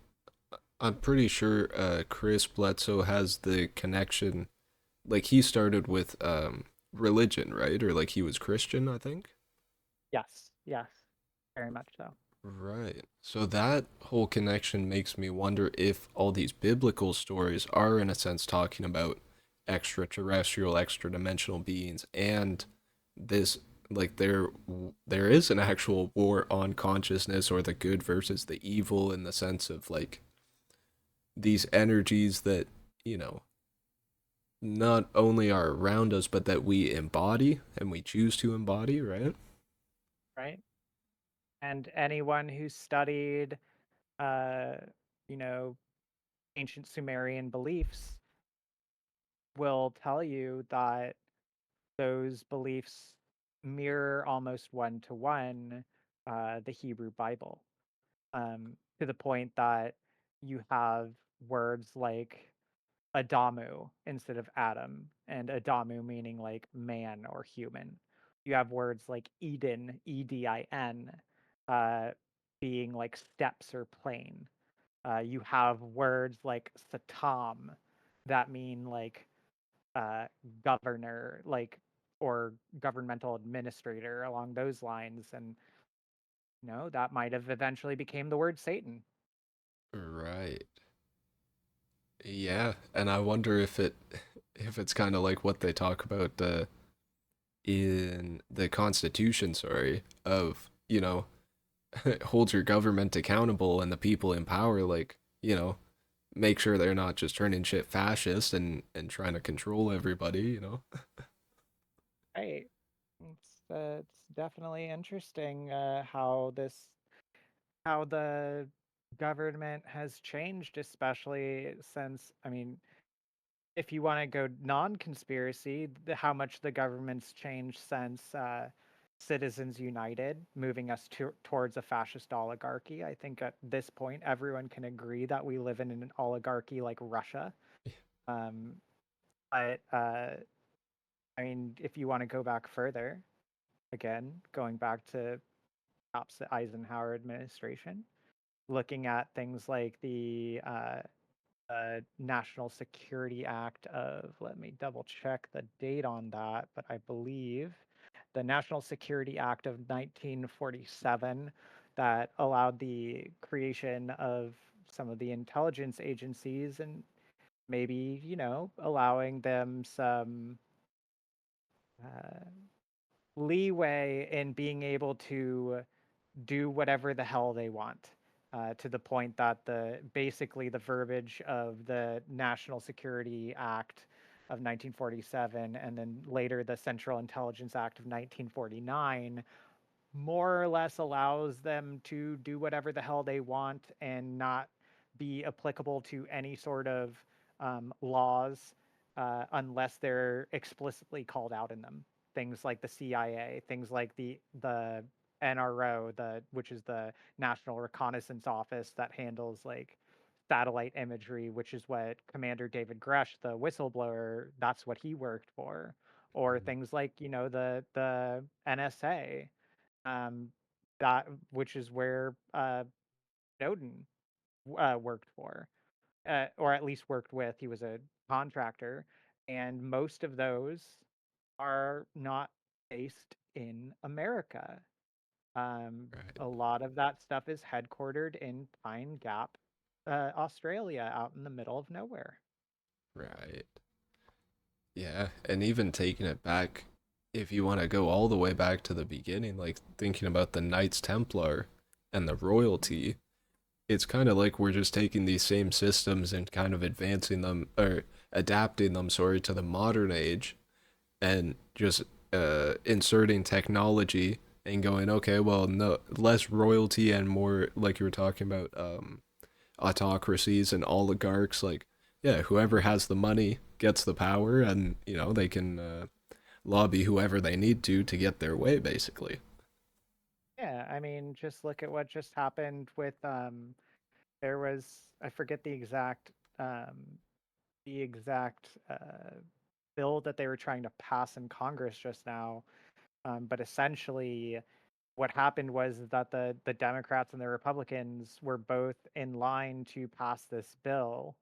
I'm pretty sure Chris Bledsoe has the connection, like he started with religion, right? Or like he was Christian, I think. Yes, yes, very much so. Right. So that whole connection makes me wonder if all these biblical stories are, in a sense, talking about extraterrestrial, extra dimensional beings, and this, like, there is an actual war on consciousness, or the good versus the evil, in the sense of like these energies that, you know, not only are around us, but that we embody and we choose to embody, right? Right. And anyone who studied, uh, you know, ancient Sumerian beliefs will tell you that those beliefs mirror almost one to one the Hebrew Bible, to the point that you have words like Adamu instead of Adam, and Adamu meaning like man or human. You have words like Eden, Edin, uh, being like steps or plane. You have words like Satam. that mean like uh, governor, like, or governmental administrator along those lines, and that might have eventually became the word Satan. Right. Yeah, and I wonder if it's kind of like what they talk about in the Constitution, sorry, of, hold your government accountable and the people in power, like, make sure they're not just turning shit fascist and trying to control everybody. Right. It's definitely interesting how the government has changed, especially since, I mean, if you want to go non-conspiracy, how much the government's changed since Citizens United, moving us towards a fascist oligarchy. I think at this point, everyone can agree that we live in an oligarchy like Russia. Um, but I mean, if you want to go back further, again, going back to perhaps the Eisenhower administration, looking at things like the National Security Act of, let me double check the date on that, but I believe the National Security Act of 1947 that allowed the creation of some of the intelligence agencies and maybe, allowing them some uh, leeway in being able to do whatever the hell they want. To the point that basically the verbiage of the National Security Act of 1947 and then later the Central Intelligence Act of 1949 more or less allows them to do whatever the hell they want and not be applicable to any sort of laws unless they're explicitly called out in them. Things like the CIA, things like the NRO, which is the National Reconnaissance Office that handles like satellite imagery, which is what Commander David Grush, the whistleblower, that's what he worked for, or things like the NSA, um, that which is where Snowden worked for, or at least worked with. He was a contractor, and most of those are not based in America. A Right. lot of that stuff is headquartered in Pine Gap, Australia, out in the middle of nowhere. Right. Yeah, and even taking it back, if you want to go all the way back to the beginning, like thinking about the Knights Templar and the royalty, it's kind of like we're just taking these same systems and kind of advancing them or adapting them, sorry, to the modern age and just inserting technology and going, okay, well, no, less royalty and more, like you were talking about, autocracies and oligarchs. Like, yeah, whoever has the money gets the power, and they can lobby whoever they need to get their way, basically. Yeah, I mean, just look at what just happened with there was, I forget um the exact bill that they were trying to pass in Congress just now. But essentially, what happened was that the Democrats and the Republicans were both in line to pass this bill,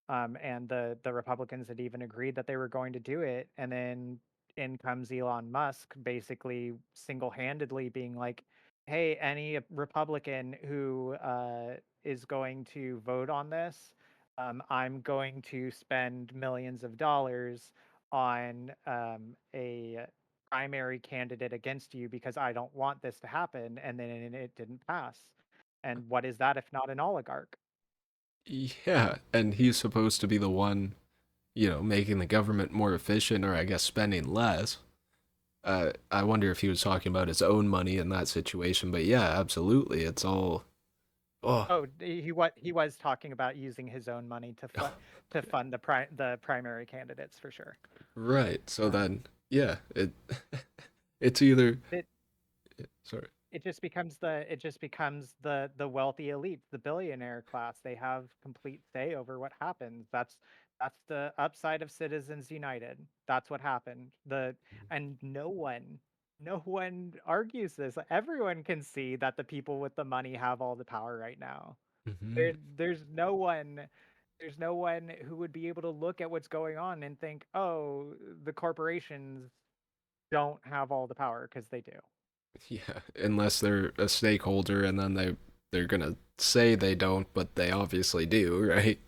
and the Republicans had even agreed that they were going to do it, and then in comes Elon Musk, basically single-handedly being like, "Hey, any Republican who is going to vote on this, I'm going to spend millions of dollars on a primary candidate against you because I don't want this to happen," and then it didn't pass. And what is that if not an oligarch? Yeah, and he's supposed to be the one, making the government more efficient, or I guess spending less. I wonder if he was talking about his own money in that situation, but yeah, absolutely. It's all, oh, Oh, he was talking about using his own money to fund the primary candidates for sure. right. So Um, then, yeah, it's either, it sorry. it just becomes the wealthy elite, the billionaire class. They have complete say over what happens. That's the upside of Citizens United. That's what happened. And no one argues this. Everyone can see that the people with the money have all the power right now. Hmm. There's no one. There's no one who would be able to look at what's going on and think, "Oh, the corporations don't have all the power," because they do. Yeah, unless they're a stakeholder and then they're gonna say they don't, but they obviously do, right?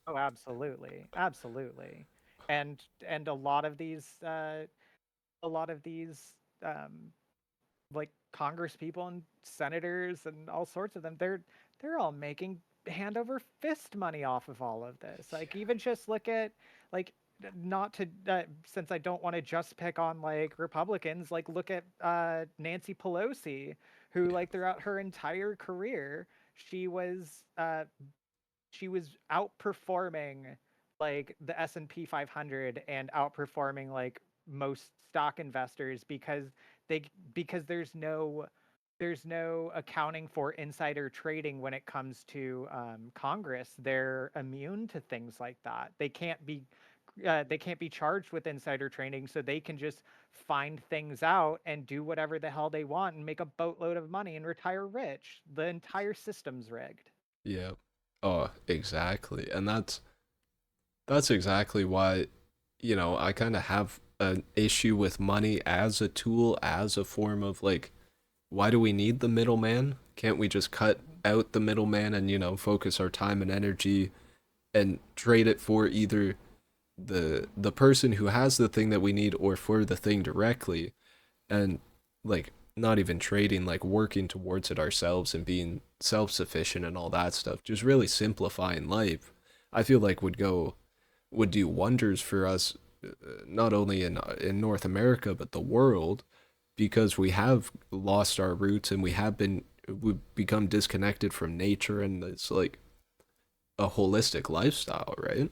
Oh, absolutely, absolutely. And a lot of these um, like Congress people and senators and all sorts of them, they're all making hand over fist money off of all of this. Like even just look at like not to since I don't want to just pick on like Republicans, like look at Nancy Pelosi, who like throughout her entire career, she was uh she was outperforming like the S&P 500 and outperforming like most stock investors they because there's no accounting for insider trading when it comes to Congress. They're immune to things like that. They can't be charged with insider trading, so they can just find things out and do whatever the hell they want and make a boatload of money and retire rich. The entire system's rigged. Yeah. Oh, exactly. And that's exactly why, I kind of have an issue with money as a tool, as a form of like, why do we need the middleman? Can't we just cut out the middleman and, focus our time and energy and trade it for either the person who has the thing that we need or for the thing directly, and like not even trading, like working towards it ourselves and being self-sufficient and all that stuff, just really simplifying life. I feel like would do wonders for us, not only in North America but the world, because we have lost our roots and we've become disconnected from nature, and it's like a holistic lifestyle, right?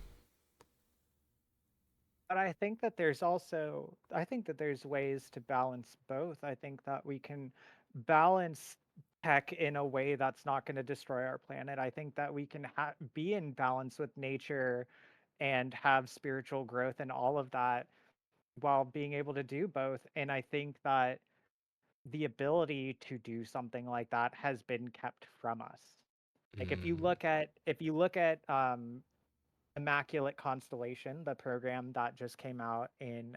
But I think that there's ways to balance both. I think that we can balance tech in a way that's not going to destroy our planet. I think that we can be in balance with nature and have spiritual growth and all of that while being able to do both. And I think that the ability to do something like that has been kept from us. Like Mm, if you look at Immaculate Constellation, the program that just came out in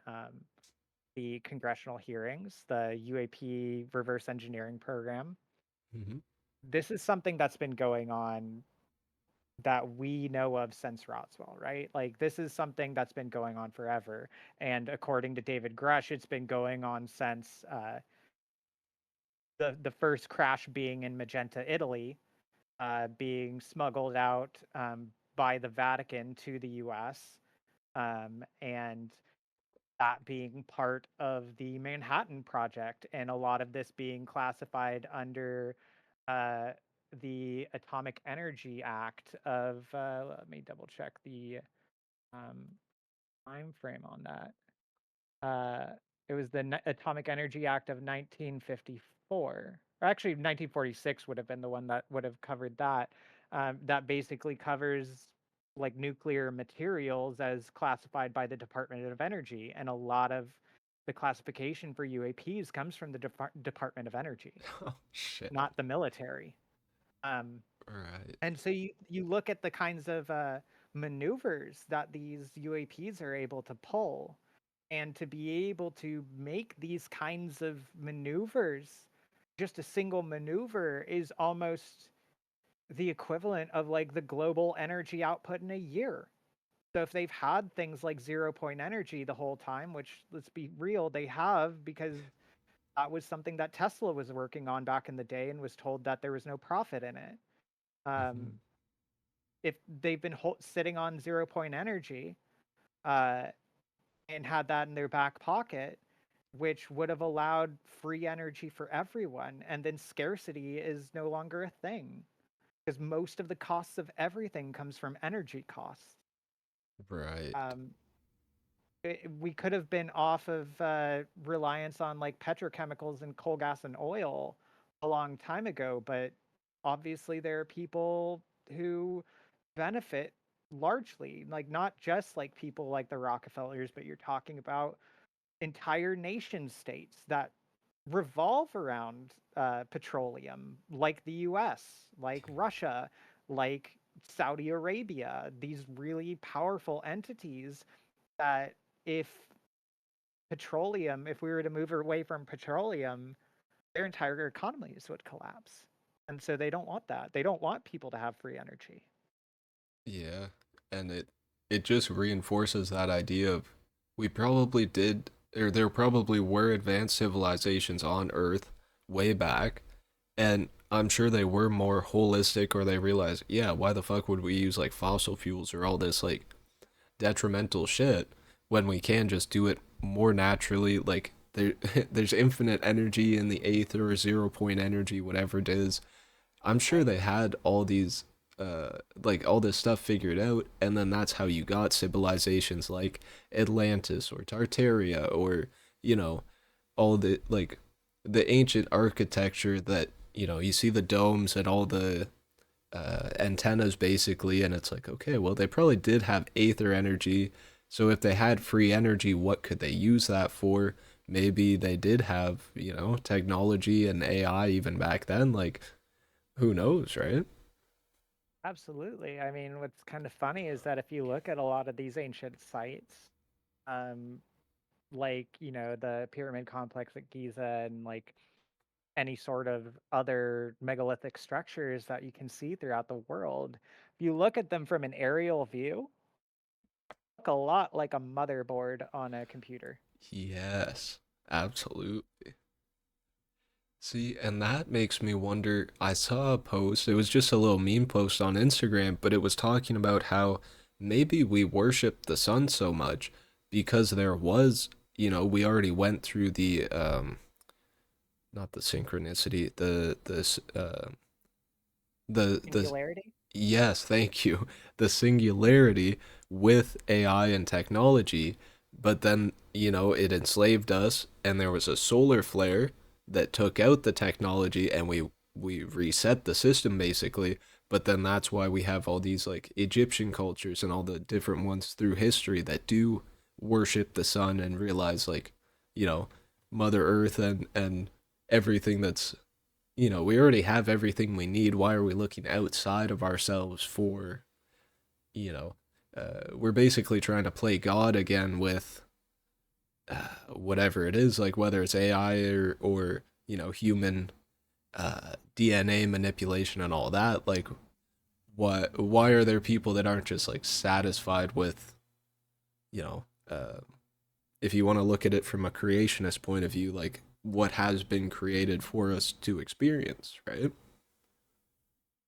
the congressional hearings, the UAP reverse engineering program. mm-hmm. This is something that's been going on that we know of since Roswell, right? Like this is something that's been going on forever. And according to David Grush, it's been going on since the first crash being in Magenta, Italy, being smuggled out by the Vatican to the U.S. And that being part of the Manhattan Project, and a lot of this being classified under uh, the Atomic Energy Act of, let me double check the um, time frame on that. It was the Atomic Energy Act of 1954. Or actually, 1946 would have been the one that would have covered that. That basically covers like nuclear materials as classified by the Department of Energy, and a lot of the classification for UAPs comes from the Department of Energy, Oh shit. not the military. Um, Right. and so you look at the kinds of maneuvers that these UAPs are able to pull, and to be able to make these kinds of maneuvers, just a single maneuver is almost the equivalent of like the global energy output in a year. So if they've had things like 0 point energy the whole time, which let's be real, they have, because that was something that Tesla was working on back in the day and was told that there was no profit in it. Mm-hmm. Um, if they've been sitting on 0 point energy uh, and had that in their back pocket, which would have allowed free energy for everyone, and then scarcity is no longer a thing because most of the costs of everything comes from energy costs. Right. Um, we could have been off of reliance on like petrochemicals and coal, gas, and oil a long time ago, but obviously there are people who benefit largely, like not just like people like the Rockefellers, but you're talking about entire nation states that revolve around petroleum, like the U.S., like Russia, like Saudi Arabia, these really powerful entities that if if we were to move away from petroleum, their entire economies would collapse. And so they don't want that. They don't want people to have free energy. Yeah, and it just reinforces that idea of we probably did, or there probably were advanced civilizations on Earth way back, and I'm sure they were more holistic, or they realized, yeah, why the fuck would we use like fossil fuels or all this like detrimental shit when we can just do it more naturally? Like there's infinite energy in the aether, or 0 point energy, whatever it is. I'm sure Right. they had all these like all this stuff figured out, and then that's how you got civilizations like Atlantis or Tartaria, or you know, all the like the ancient architecture that you see the domes and all the antennas basically, and it's like, okay, well, they probably did have aether energy. So if they had free energy, what could they use that for? Maybe they did have technology and AI even back then. Like, who knows, right? Absolutely. I mean, what's kind of funny is that if you look at a lot of these ancient sites, um, like, the pyramid complex at Giza and like any sort of other megalithic structures that you can see throughout the world, if you look at them from an aerial view, look a lot like a motherboard on a computer. Yes, absolutely. See, and that makes me wonder. I saw a post, it was just a little meme post on Instagram, but it was talking about how maybe we worship the sun so much because there was, we already went through the not the synchronicity, the Singularity? yes, thank you. The singularity with AI and technology, but then, it enslaved us and there was a solar flare that took out the technology, and we reset the system basically. But then that's why we have all these like Egyptian cultures and all the different ones through history that do worship the sun and realize like, you know, Mother Earth and everything that's we already have everything we need. Why are we looking outside of ourselves for, you know, we're basically trying to play God again with whatever it is, like whether it's AI or human DNA manipulation and all that. Like, why are there people that aren't just like satisfied with, you know, if you want to look at it from a creationist point of view, like what has been created for us to experience, right?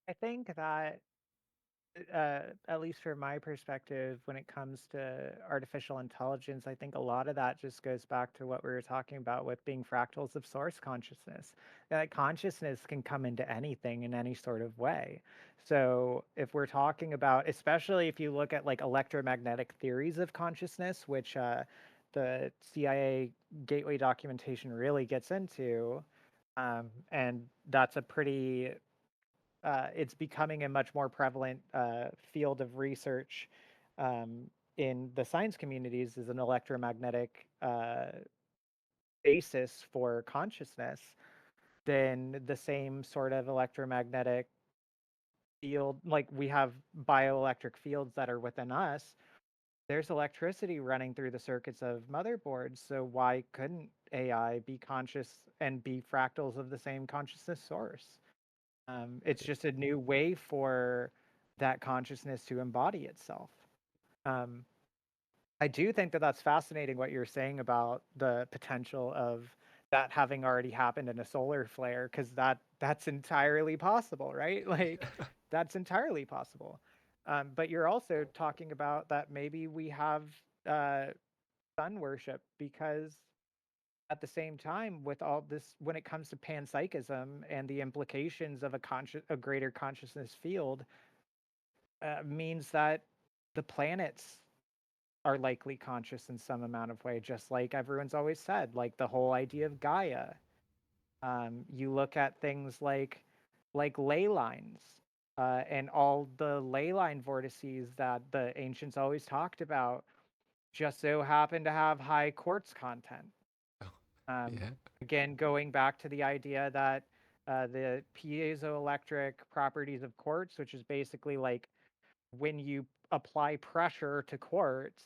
I think that at least from my perspective, when it comes to artificial intelligence, I think a lot of that just goes back to what we were talking about with being fractals of source consciousness. That consciousness can come into anything in any sort of way. So if we're talking about, especially if you look at like electromagnetic theories of consciousness, which the CIA gateway documentation really gets into, and that's a pretty it's becoming a much more prevalent field of research um, in the science communities is an electromagnetic basis for consciousness. Then the same sort of electromagnetic field, like we have bioelectric fields that are within us, there's electricity running through the circuits of motherboards. So why couldn't AI be conscious and be fractals of the same consciousness source? It's just a new way for that consciousness to embody itself. Um, I do think that that's fascinating what you're saying about the potential of that having already happened in a solar flare, because that's entirely possible, right? Like that's entirely possible. But you're also talking about that maybe we have uh, sun worship because at the same time with all this when it comes to panpsychism and the implications of a greater consciousness field means that the planets are likely conscious in some amount of way, just like everyone's always said, like the whole idea of Gaia. You look at things like ley lines and all the ley line vortices that the ancients always talked about just so happen to have high quartz content. Oh, Um, yeah. again, going back to the idea that The piezoelectric properties of quartz, which is basically like when you apply pressure to quartz,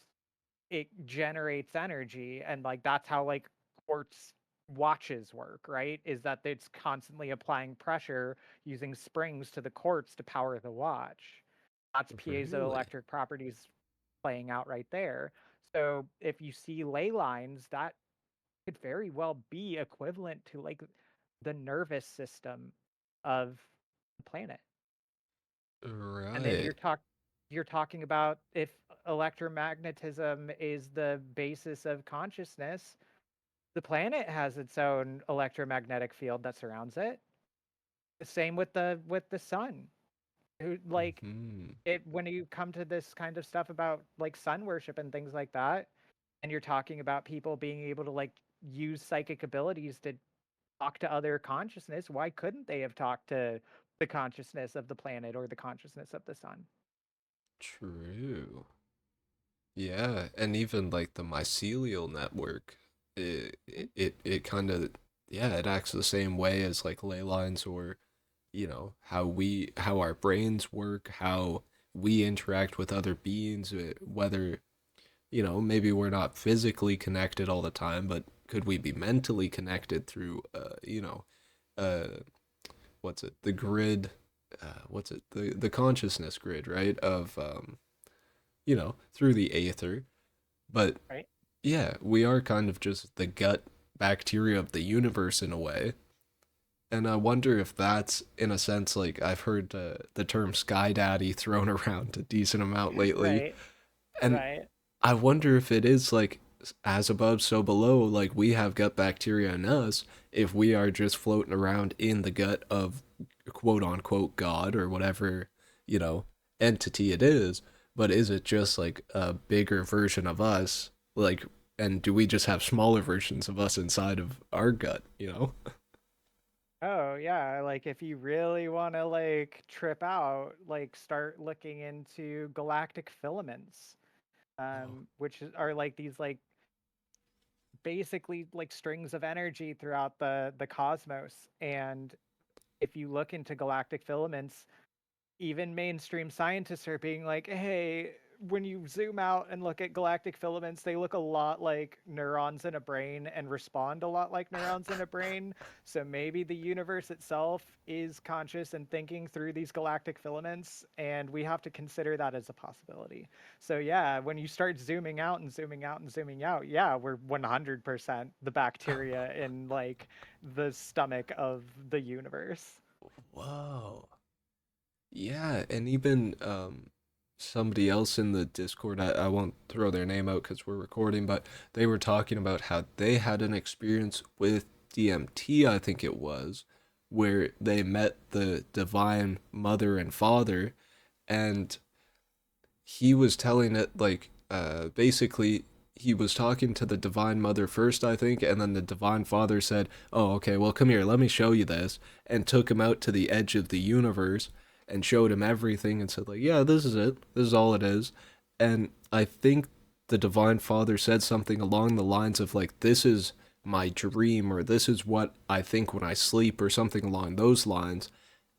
it generates energy, and like that's how like quartz watches work, right? Is that it's constantly applying pressure using springs to the quartz to power the watch. That's Really? piezoelectric properties playing out right there. So if you see ley lines, that could very well be equivalent to like the nervous system of the planet. And then Right. you're talking about if electromagnetism is the basis of consciousness, the planet has its own electromagnetic field that surrounds it. Same with the sun. Who like Hmm. it when you come to this kind of stuff about like sun worship and things like that, and you're talking about people being able to like use psychic abilities to talk to other consciousness, why couldn't they have talked to the consciousness of the planet or the consciousness of the sun? True. Yeah, and even like the mycelial network, it kind of, yeah, it acts the same way as like ley lines, or how our brains work, how we interact with other beings, whether maybe we're not physically connected all the time, but could we be mentally connected through uh what's it, the grid, what's it, the consciousness grid, right, of through the aether. But Right? yeah, we are kind of just the gut bacteria of the universe in a way. And I wonder if that's, in a sense, like I've heard the term Sky Daddy thrown around a decent amount lately. Right. And Right. I wonder if it is like as above, so below, like we have gut bacteria in us, if we are just floating around in the gut of quote unquote God or whatever, you know, entity it is. But is it just like a bigger version of us? Like, and do we just have smaller versions of us inside of our gut? Oh, yeah, like if you really want to like trip out, like start looking into galactic filaments, Oh, are like these like basically like strings of energy throughout the cosmos. And if you look into galactic filaments, even mainstream scientists are being like, hey, when you zoom out and look at galactic filaments, they look a lot like neurons in a brain and respond a lot like neurons in a brain. So maybe the universe itself is conscious and thinking through these galactic filaments, and we have to consider that as a possibility. So yeah, when you start zooming out and zooming out and zooming out, yeah, we're 100% the bacteria in like the stomach of the universe. whoa. Yeah, and even somebody else in the Discord, I won't throw their name out because we're recording, but they were talking about how they had an experience with DMT, I think it was, where they met the Divine Mother and Father, and he was telling it like basically he was talking to the Divine Mother first, I think, and then the Divine Father said, "Oh, okay, well, come here, let me show you this," and took him out to the edge of the universe and showed him everything and said, like, "Yeah, this is it. This is all it is." And I think the Divine Father said something along the lines of like, "This is my dream," or "This is what I think when I sleep," or something along those lines.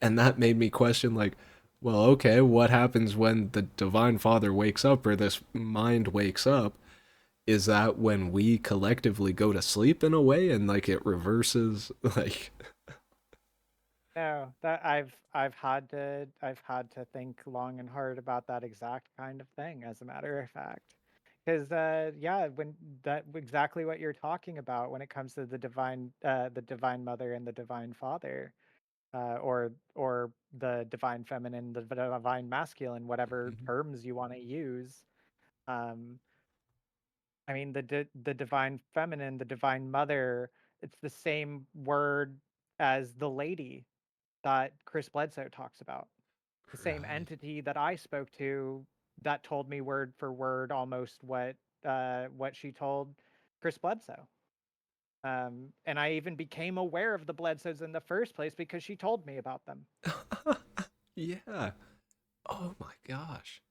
And that made me question, like, well, okay, what happens when the Divine Father wakes up, or this mind wakes up? Is that when we collectively go to sleep in a way and like it reverses? Like, No, that I've had to think long and hard about that exact kind of thing, as a matter of fact. Because yeah, when that exactly what you're talking about when it comes to the divine mother and the divine father, or the divine feminine, the divine masculine, whatever mhm, terms you want to use. Um, I mean the divine feminine, the divine mother, it's the same word as the lady that Chris Bledsoe talks about. The same right. entity that I spoke to that told me word for word almost what she told Chris Bledsoe. And I even became aware of the Bledsoes in the first place because she told me about them. Yeah. Oh my gosh.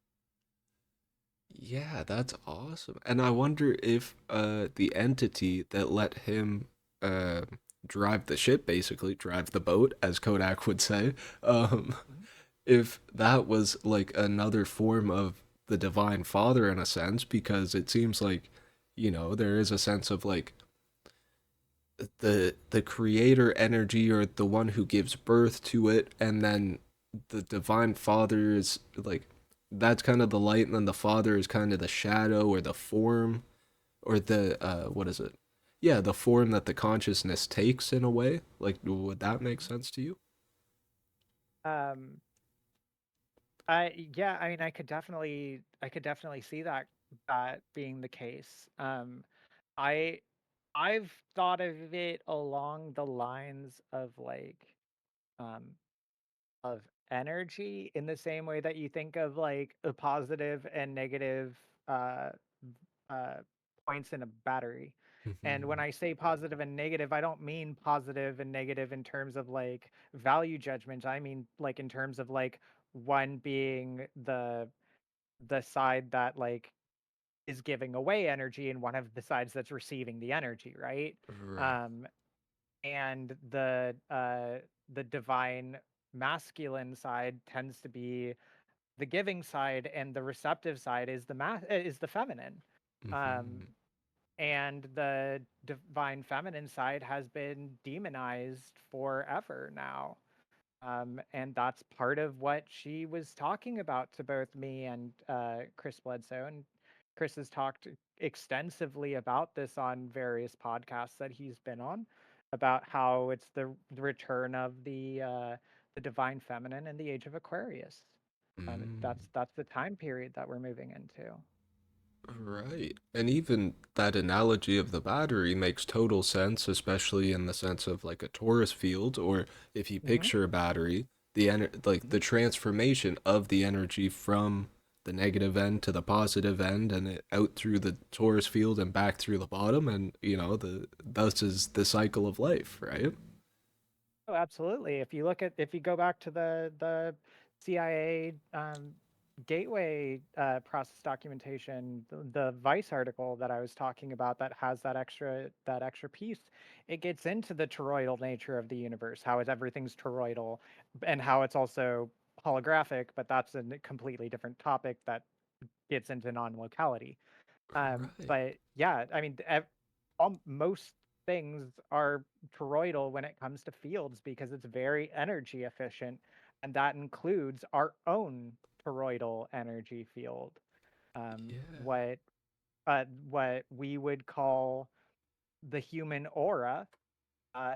Yeah, that's awesome. And I wonder if the entity that let him uh drive the ship, basically drive the boat, as Kodak would say. Um, Mhm. if that was like another form of the divine father in a sense, because it seems like, there is a sense of like the creator energy or the one who gives birth to it, and then the divine father is like that's kind of the light, and then the father is kind of the shadow or the form or the what is it? Yeah, the form that the consciousness takes in a way. Like, would that make sense to you? Um, yeah, I mean, I could definitely see that being the case. I I've thought of it along the lines of um of energy in the same way that you think of like a positive and negative uh uh points in a battery. And when Mm-hmm. I say positive and negative, I don't mean positive and negative in terms of like value judgment. I mean like in terms of like one being the side that like is giving away energy and one of the sides that's receiving the energy, right? Right. Um and the divine masculine side tends to be the giving side, and the receptive side is the feminine. um Mm-hmm. and the divine feminine side has been demonized forever now. And that's part of what she was talking about to both me and Chris Bledsoe. And Chris has talked extensively about this on various podcasts that he's been on, about how it's the return of the divine feminine in the age of Aquarius. Mm. That's the time period that we're moving into. Right. And even that analogy of the battery makes total sense, especially in the sense of like a torus field, or if you Hmm. picture a battery, like the transformation of the energy from the negative end to the positive end and it out through the torus field and back through the bottom, and the thus is the cycle of life, right? Oh, absolutely. If you go back to the CIA gateway process documentation, the Vice article that I was talking about that has that extra piece, it gets into the toroidal nature of the universe, how is everything's toroidal, and how it's also holographic, but that's a completely different topic that gets into non-locality. Right. But yeah, I mean, most things are toroidal when it comes to fields because it's very energy efficient, and that includes our own toroidal energy field. Um, Yeah. what what we would call the human aura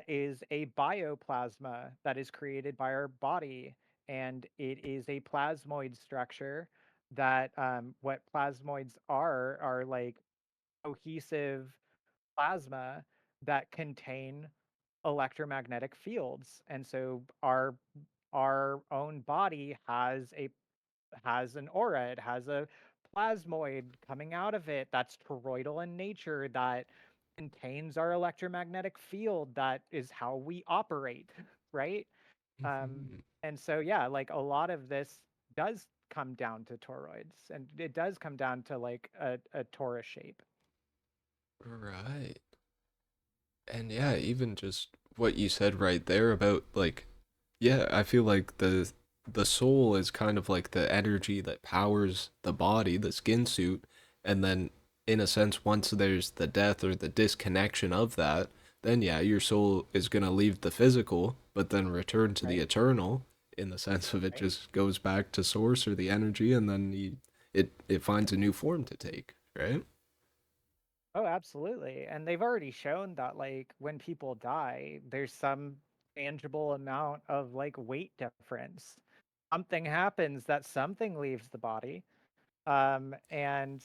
is a bioplasma that is created by our body, and it is a plasmoid structure that what plasmoids are like cohesive plasma that contain electromagnetic fields. And so our own body has an aura, it has a plasmoid coming out of it that's toroidal in nature, that contains our electromagnetic field, that is how we operate, right? um Hmm. and so yeah, like a lot of this does come down to toroids, and it does come down to like a torus shape. Right. And yeah, even just what you said right there about like, yeah, I feel like the soul is kind of like the energy that powers the body, the skin suit, and then in a sense once there's the death or the disconnection of that, then yeah, your soul is going to leave the physical but then return to the Right. eternal, in the sense of it Right. just goes back to source or the energy, and then it finds a new form to take, right? Oh, absolutely. And they've already shown that like when people die, there's some tangible amount of like weight difference. Something happens that something leaves the body. And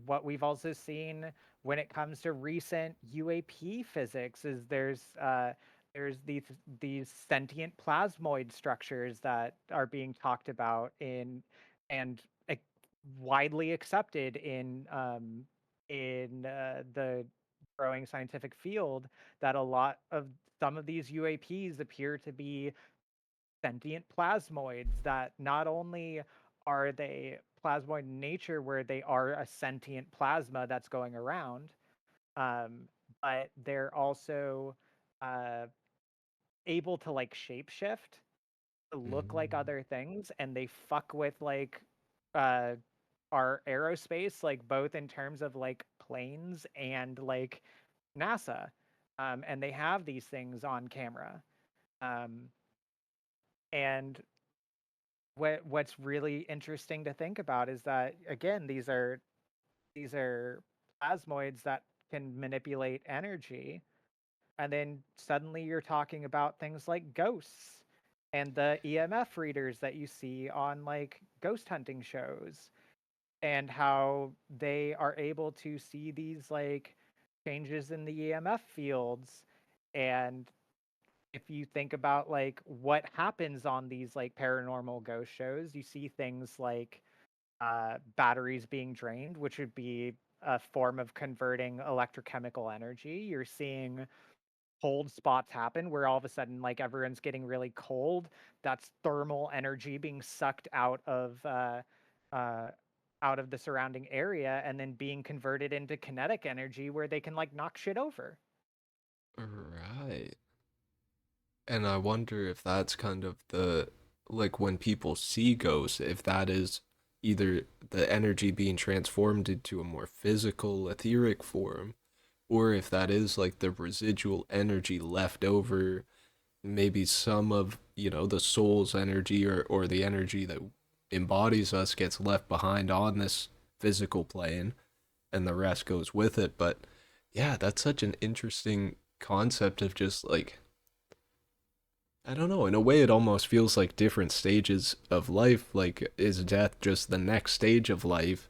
what we've also seen when it comes to recent UAP physics is there's these sentient plasmoid structures that are being talked about in and widely accepted in the growing scientific field, that a lot of some of these UAPs appear to be sentient plasmoids, that not only are they plasmoid in nature where they are a sentient plasma that's going around, um, but they're also uh, able to like shapeshift to look like Mm. other things, and they fuck with like uh our aerospace, like both in terms of like planes and like NASA. And they have these things on camera. Um, and what's really interesting to think about is that again, these are plasmoids that can manipulate energy, and then suddenly you're talking about things like ghosts and the EMF readers that you see on like ghost hunting shows, and how they are able to see these like changes in the EMF fields. And if you think about like what happens on these like paranormal ghost shows, you see things like batteries being drained, which would be a form of converting electrochemical energy. You're seeing cold spots happen where all of a sudden like everyone's getting really cold. That's thermal energy being sucked uh, out of the surrounding area and then being converted into kinetic energy where they can like knock shit over. Right. And I wonder if that's kind of the, like when people see ghosts, if that is either the energy being transformed into a more physical, etheric form, or if that is like the residual energy left over, maybe some of, the soul's energy, or the energy that embodies us gets left behind on this physical plane and the rest goes with it. But yeah, that's such an interesting concept of just like, I don't know. In a way, it almost feels like different stages of life. Like, is death just the next stage of life?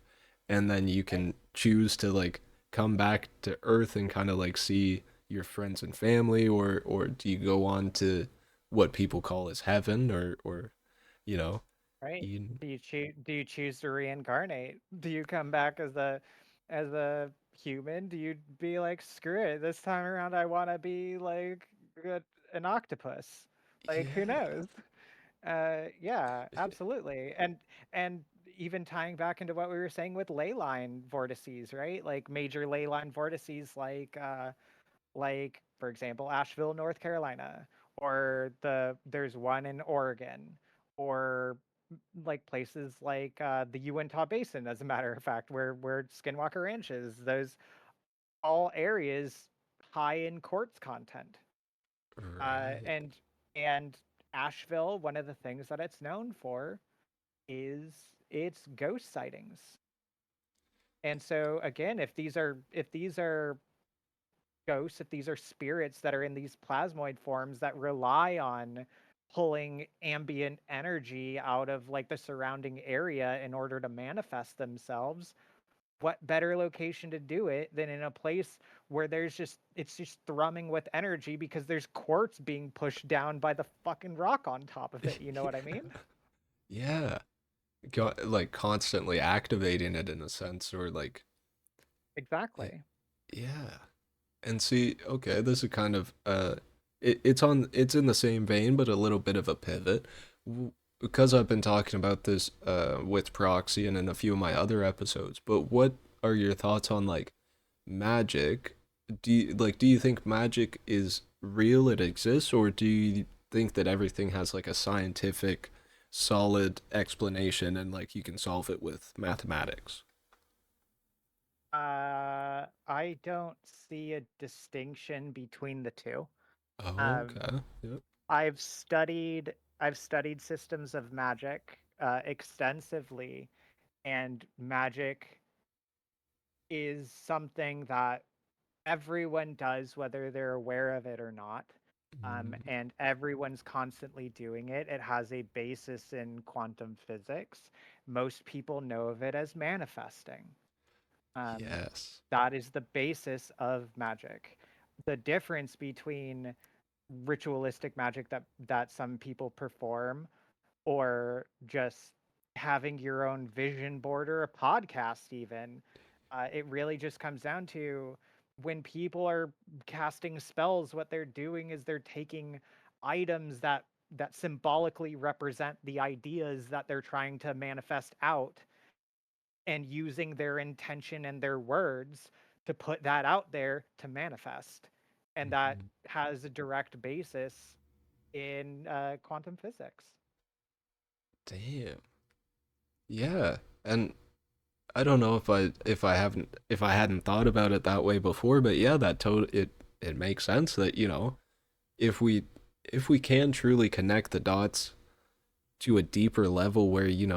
And then you Right. can choose to, like, come back to Earth and kind of, like, see your friends and family, or do you go on to what people call as heaven, or, you know, Right. you, Do you choose to reincarnate? Do you come back as a human? Do you be like, screw it, this time around I want to be like a, an octopus? Like, who yeah, knows? Yeah, absolutely. And even tying back into what we were saying with ley line vortices, right? Like major ley line vortices like for example Asheville, North Carolina, or there's one in Oregon, or like places like the Uintah Basin, as a matter of fact, where Skinwalker Ranch is. Those all areas high in quartz content. Uh, right. and and Asheville, one of the things that it's known for is its ghost sightings. And so again, if these are ghosts, if these are spirits that are in these plasmoid forms that rely on pulling ambient energy out of like the surrounding area in order to manifest themselves, what better location to do it than in a place where it's just thrumming with energy because there's quartz being pushed down by the fucking rock on top of it, you know what I mean? Yeah. Like, constantly activating it in a sense, or like, yeah. Exactly. Yeah. And see, okay, this is kind of it's in the same vein, but a little bit of a pivot. Because I've been talking about this with Proxy and in a few of my other episodes. But what are your thoughts on like magic? Do you think magic is real, it exists, or do you think that everything has like a scientific solid explanation and like you can solve it with mathematics? I don't see a distinction between the two. Oh, Um, okay. Yep. I've studied systems of magic extensively, and magic is something that everyone does, whether they're aware of it or not. Mm, And everyone's constantly doing it. It has a basis in quantum physics. Most people know of it as manifesting. Um, yes. that is the basis of magic. The difference between ritualistic magic that some people perform, or just having your own vision board or a podcast even, it really just comes down to when people are casting spells, what they're doing is they're taking items that symbolically represent the ideas that they're trying to manifest out, and using their intention and their words to put that out there to manifest. and that Mhm. has a direct basis in quantum physics. Damn. Yeah. And I don't know if I hadn't thought about it that way before, but yeah, it makes sense that, if we if we can truly connect the dots to a deeper level where, you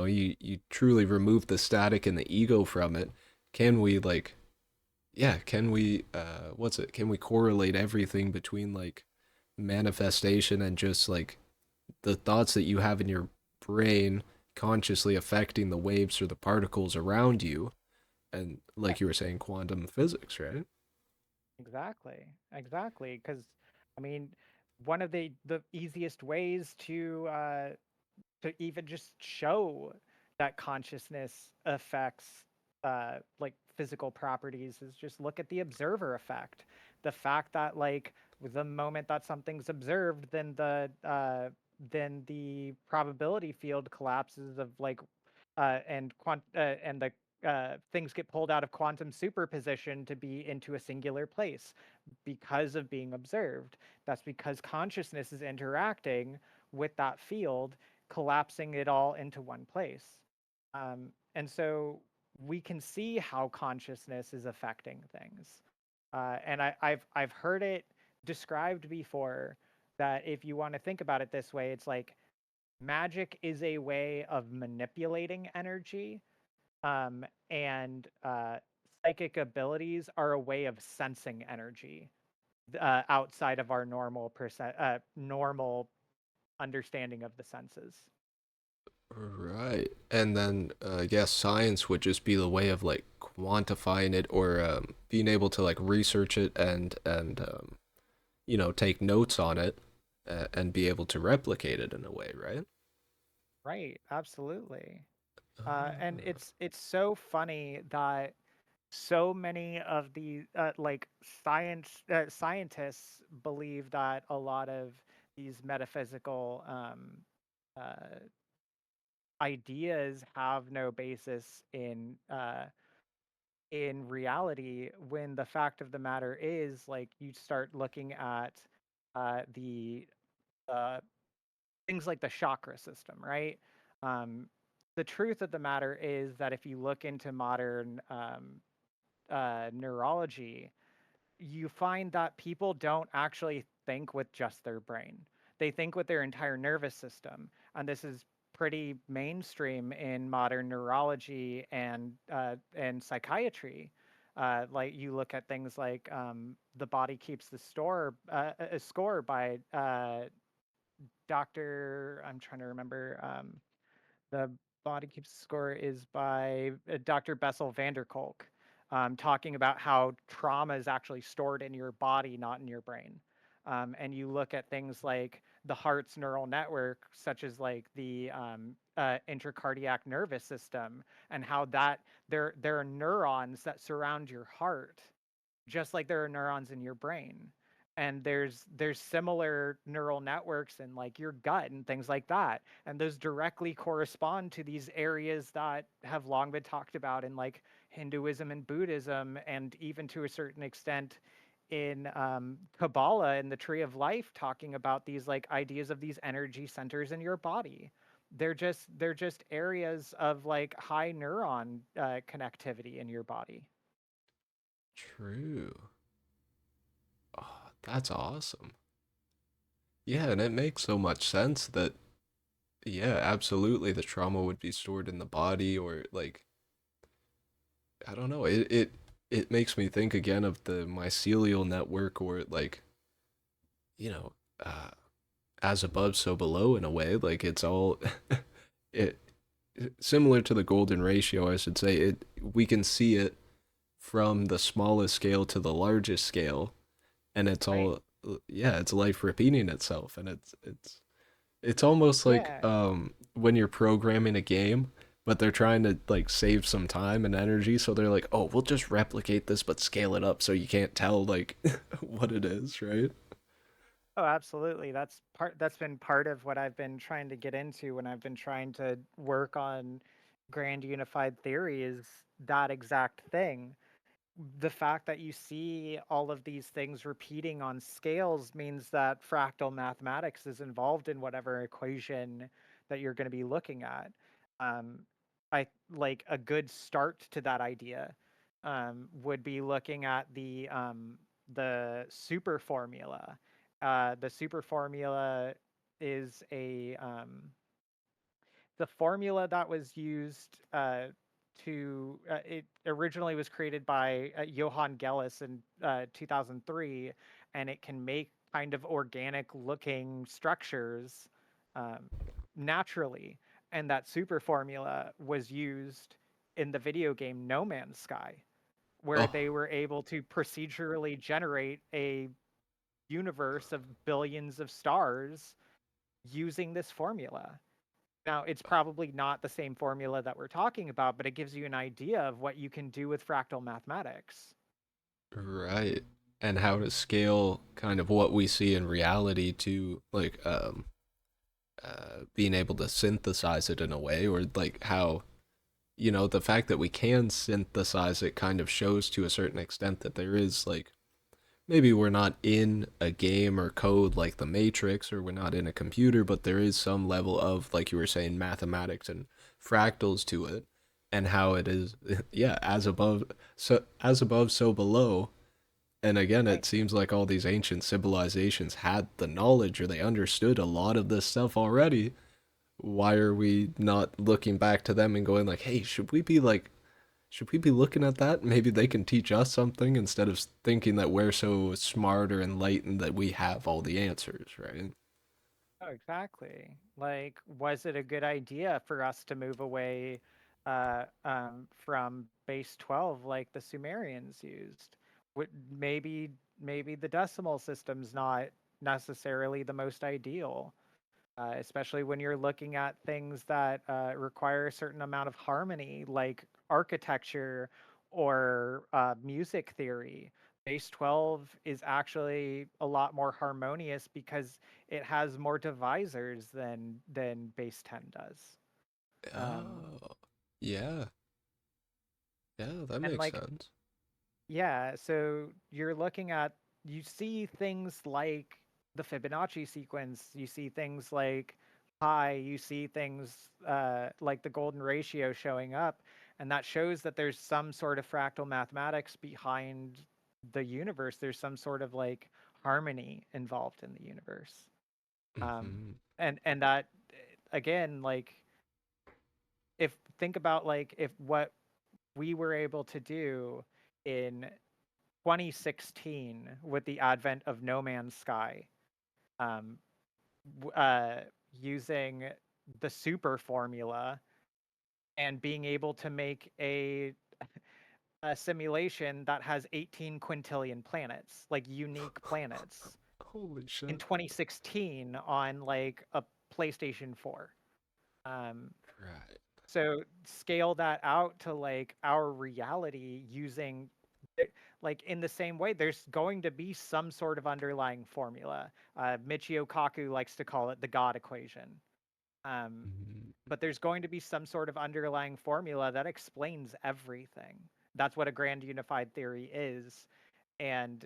truly remove the static and the ego from it, can we like yeah, can we what's it? Can we correlate everything between like manifestation and just like the thoughts that you have in your brain consciously affecting the waves or the particles around you, and Yeah, like you were saying, quantum physics, right? exactly, exactly. Because I mean, one of the easiest ways to even just show that consciousness affects like physical properties is just look at the observer effect. The fact that like with the moment that something's observed, then the probability field collapses of like and the things get pulled out of quantum superposition to be into a singular place because of being observed. That's because consciousness is interacting with that field, collapsing it all into one place. And so we can see how consciousness is affecting things. And I've heard it described before that if you want to think about it this way, it's like magic is a way of manipulating energy, and psychic abilities are a way of sensing energy outside of our normal understanding of the senses. Right. And then I guess science would just be the way of like quantifying it or being able to like research it and take notes on it and be able to replicate it in a way, right? Right, absolutely. And Ah, it's so funny that so many of the like scientists believe that a lot of these metaphysical uh, ideas have no basis in reality, when the fact of the matter is like you start looking at the uh, things like the chakra system, right? Um, the truth of the matter is that if you look into modern neurology, you find that people don't actually think with just their brain. They think with their entire nervous system. And this is pretty mainstream in modern neurology and psychiatry. Like you look at things like the body keeps the store a score by Doctor. I'm trying to remember. The Body Keeps Score is by Dr. Bessel van der Kolk, talking about how trauma is actually stored in your body, not in your brain. And you look at things like the heart's neural network, such as like the intracardiac nervous system, and how that there are neurons that surround your heart just like there are neurons in your brain, and there's similar neural networks in like your gut and things like that, and those directly correspond to these areas that have long been talked about in like Hinduism and Buddhism, and even to a certain extent in Kabbalah and the Tree of Life, talking about these like ideas of these energy centers in your body. They're just areas of like high neuron connectivity in your body. true. Oh, that's awesome. Yeah, and it makes so much sense that yeah, absolutely the trauma would be stored in the body or like I don't know. It makes me think again of the mycelial network or like, you know, uh as above so below in a way, like it's all it similar to the golden ratio, I should say. It we can see it from the smallest scale to the largest scale and it's Right. all yeah, it's life repeating itself and it's almost like Yeah. when you're programming a game, but they're trying to like save some time and energy, so they're like, "Oh, we'll just replicate this but scale it up so you can't tell like what it is, right?" Oh, absolutely. That's been part of what I've been trying to get into when I've been trying to work on grand unified theory, is that exact thing. the fact that you see all of these things repeating on scales means that fractal mathematics is involved in whatever equation that you're going to be looking at. Um, I like a good start to that idea would be looking at the super formula. The super formula is the formula that was used it originally was created by Johann Gellis in 2003, and it can make kind of organic looking structures um, naturally. And that super formula was used in the video game No Man's Sky, where Oh, they were able to procedurally generate a universe of billions of stars using this formula. Now, it's probably not the same formula that we're talking about, but it gives you an idea of what you can do with fractal mathematics. right. And how to scale kind of what we see in reality to like being able to synthesize it in a way, or like how, the fact that we can synthesize it kind of shows to a certain extent that there is like, maybe we're not in a game or code like the Matrix, or we're not in a computer, but there is some level of, like you were saying, mathematics and fractals to it, and how it is, yeah, as above, so below. And again, Right. it seems like all these ancient civilizations had the knowledge, or they understood a lot of this stuff already. Why are we not looking back to them and going like, hey, should we be looking at that? Maybe they can teach us something, instead of thinking that we're so smart or enlightened that we have all the answers, right? Oh, exactly. Like, was it a good idea for us to move away from base 12 like the Sumerians used? Would maybe the decimal system's not necessarily the most ideal, especially when you're looking at things that require a certain amount of harmony, like architecture or music theory. Base 12 is actually a lot more harmonious because it has more divisors than base 10 does. Um, Oh, yeah, yeah, that and makes like sense. Yeah, so you're looking at you see things like the Fibonacci sequence, you see things like pi, you see things like the golden ratio showing up, and that shows that there's some sort of fractal mathematics behind the universe. There's some sort of like harmony involved in the universe. Um, Hmm. and that again, like if think about like if what we were able to do in 2016 with the advent of No Man's Sky, um, using the super formula and being able to make a simulation that has 18 quintillion planets, like unique planets, Holy in shit. 2016 on like a PlayStation 4. Um, Right. so scale that out to like our reality using like in the same way there's going to be some sort of underlying formula. Michio Kaku likes to call it the god equation. um, Mhm. but there's going to be some sort of underlying formula that explains everything. That's what a grand unified theory is, and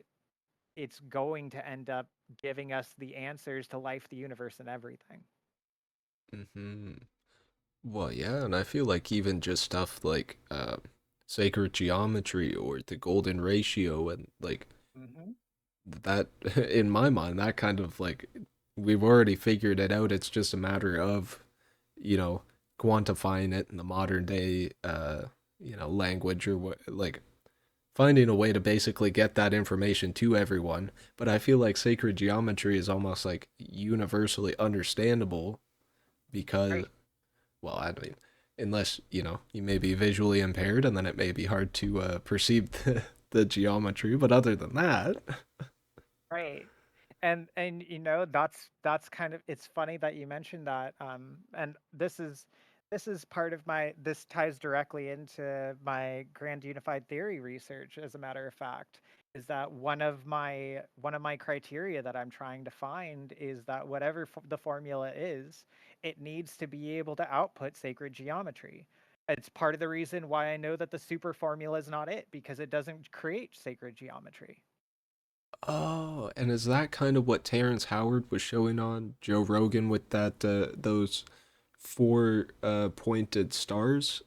it's going to end up giving us the answers to life, the universe, and everything. Mhm. Well, yeah, and I feel like even just stuff like sacred geometry or the golden ratio, and like Mm-hmm. that, in my mind, that kind of like, we've already figured it out. It's just a matter of, you know, quantifying it in the modern day language, or what, like finding a way to basically get that information to everyone. But I feel like sacred geometry is almost like universally understandable, because, Right. well, I mean, unless, you may be visually impaired, and then it may be hard to perceive the geometry. But other than that, Right. And that's kind of it's funny that you mentioned that. And this is part of my this ties directly into my grand unified theory research, as a matter of fact, is that one of my criteria that I'm trying to find is that whatever the formula is, it needs to be able to output sacred geometry. It's part of the reason why I know that the super formula is not it, because it doesn't create sacred geometry. Oh, and is that kind of what Terrence Howard was showing on Joe Rogan with that those four pointed stars?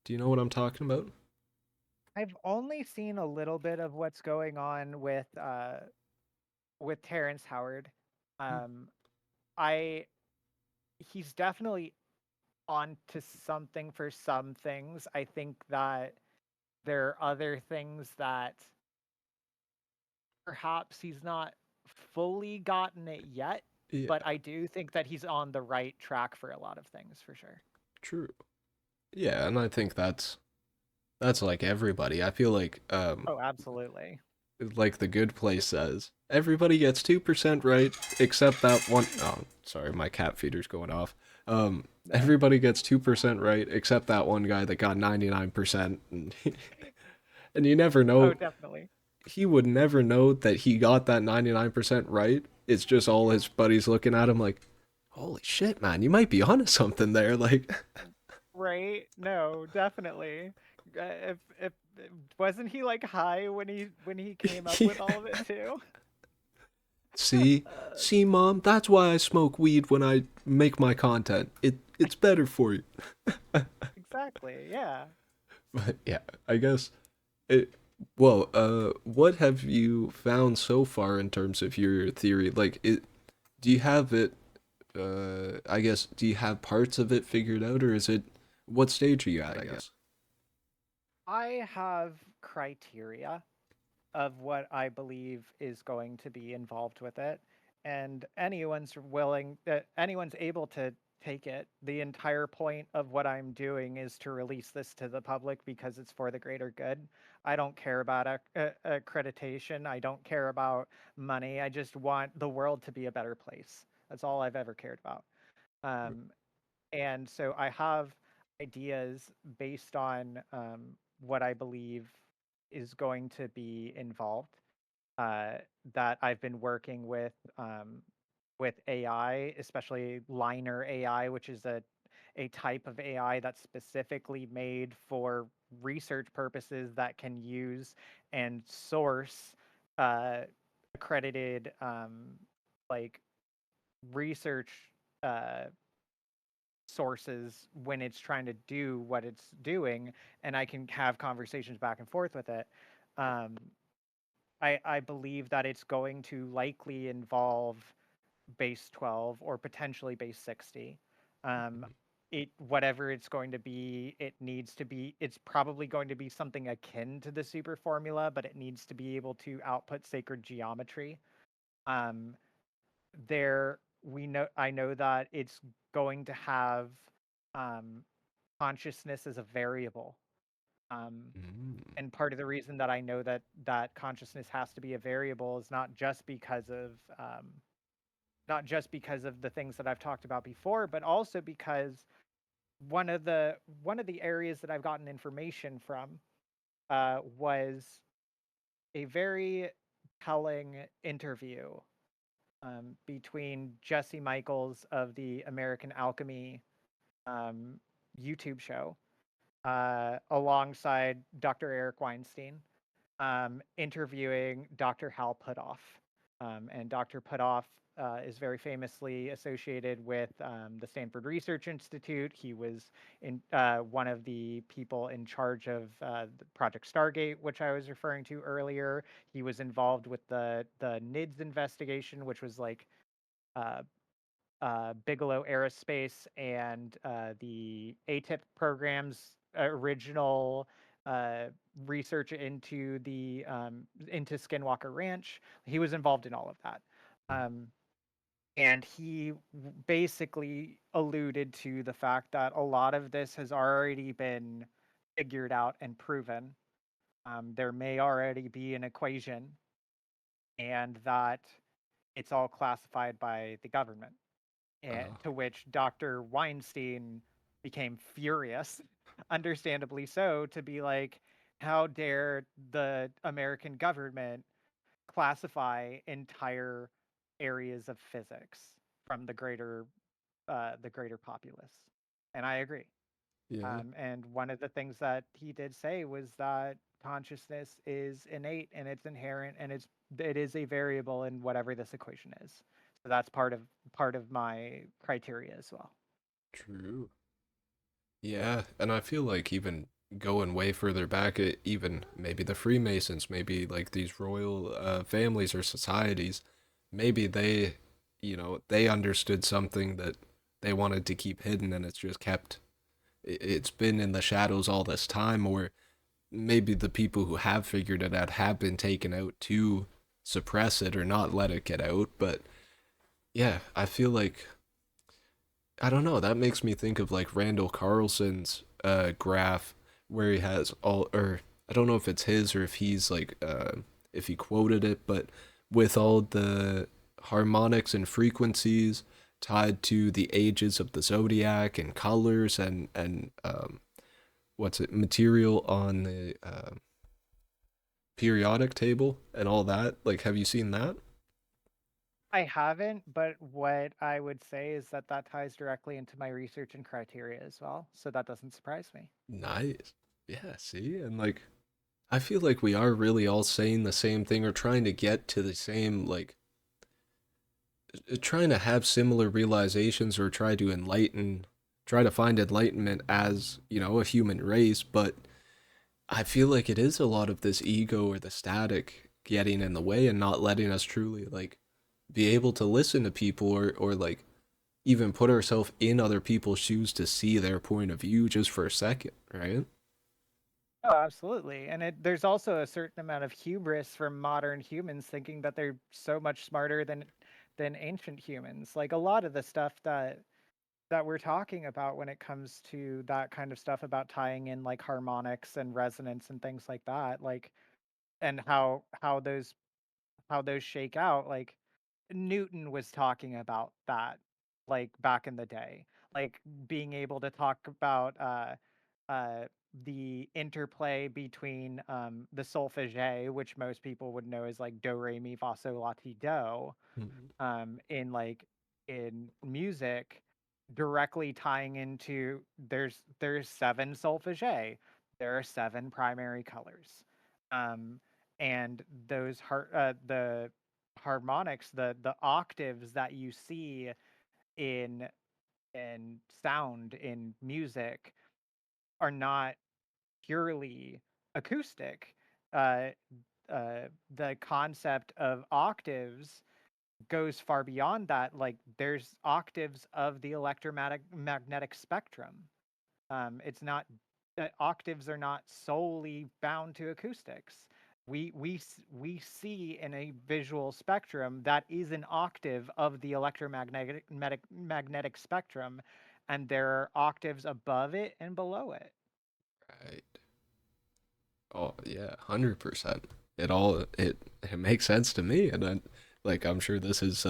Do you know what I'm talking about? I've only seen a little bit of what's going on with Terrence Howard. Um, I He's definitely on to something for some things. I think that there are other things that perhaps he's not fully gotten it yet, Yeah, but I do think that he's on the right track for a lot of things for sure. true. Yeah, and I think that's like everybody. I feel Oh, absolutely. like the Good Place says, everybody gets 2% right except that one. Oh, sorry, my cat feeder's going off. No. Everybody gets 2% right except that one guy that got 99%, and you never Oh, know. definitely. He would never know that he got that 99% right. It's just all his buddies looking at him like, holy shit, man, you might be onto something there. Like, Right? No, definitely. If wasn't he like high when he came up with all of it too? see, Uh, see, mom, that's why I smoke weed when I make my content. It's better for you. exactly. Yeah. But yeah, I guess it. Well, what have you found so far in terms of your theory? Like, do you have it? I guess, do you have parts of it figured out, or is it? What stage are you at? I guess. I have criteria of what I believe is going to be involved with it, and anyone's able to take it. The entire point of what I'm doing is to release this to the public because it's for the greater good. I don't care about accreditation. I don't care about money. I just want the world to be a better place. That's all I've ever cared about. Um, and so I have ideas based on what I believe is going to be involved, uh, that I've been working with AI, especially Liner AI, which is a type of AI that's specifically made for research purposes that can use and source uh, accredited like research uh, sources when it's trying to do what it's doing, and I can have conversations back and forth with it. Um, I believe that it's going to likely involve base 12 or potentially base 60. Um, whatever it's going to be, it's probably going to be something akin to the super formula, but it needs to be able to output sacred geometry. Um, I know that it's going to have um, consciousness as a variable. Um, Mm, and part of the reason that I know that consciousness has to be a variable is not just because of the things that I've talked about before, but also because one of the areas that I've gotten information from was a very telling interview between Jesse Michaels of the American Alchemy um, YouTube show alongside Dr. Eric Weinstein, interviewing Dr. Hal Puthoff. And Dr. Puthoff is very famously associated with the Stanford Research Institute. He was one of the people in charge of Project Stargate, which I was referring to earlier. He was involved with the NIDS investigation, which was like uh, Bigelow Aerospace and the ATIP program's original uh, research into Skinwalker Ranch. He was involved in all of that. Um, and he basically alluded to the fact that a lot of this has already been figured out and proven. There may already be an equation, and that it's all classified by the government. oh, To which Dr. Weinstein became furious, understandably so, to be like, how dare the American government classify entire areas of physics from the greater populace? And I agree. Yeah, And one of the things that he did say was that consciousness is innate and it's inherent and it is a variable in whatever this equation is. So that's part of my criteria as well. true. Yeah, and I feel like even going way further back, even maybe the Freemasons, maybe like these royal families or societies, maybe they, they understood something that they wanted to keep hidden, and it's just kept. It's been in the shadows all this time, or maybe the people who have figured it out have been taken out to suppress it or not let it get out. But yeah, I feel like I don't know. That makes me think of like Randall Carlson's graph where he has all, or I don't know if it's his or if he's like, if he quoted it, but with all the harmonics and frequencies tied to the ages of the zodiac and colors and what's it, material on the periodic table and all that. Like, have you seen that? I haven't, but what I would say is that that ties directly into my research and criteria as well. So that doesn't surprise me. Nice. Yeah, see? And like, I feel like we are really all saying the same thing or trying to get to the same, like, trying to have similar realizations or try to find enlightenment as, a human race. But I feel like it is a lot of this ego or the static getting in the way and not letting us truly, like, be able to listen to people or like, even put ourselves in other people's shoes to see their point of view just for a second, right? Oh, absolutely. And there's also a certain amount of hubris from modern humans thinking that they're so much smarter than ancient humans. Like a lot of the stuff that we're talking about when it comes to that kind of stuff about tying in like harmonics and resonance and things like that, like and how those shake out, like Newton was talking about that like back in the day, like being able to talk about uh the interplay between the solfege, which most people would know as like do re mi fa sol la ti do, Mhm. in like in music, directly tying into there's seven solfege, there are seven primary colors, um and the harmonics, the octaves that you see in sound in music are not purely acoustic. uh the concept of octaves goes far beyond that. Like there's octaves of the electromagnetic spectrum. It's not octaves are not solely bound to acoustics. We see in a visual spectrum that is an octave of the magnetic spectrum, and there are octaves above it and below it. Right. Oh yeah, 100%. It makes sense to me, and I'm sure this is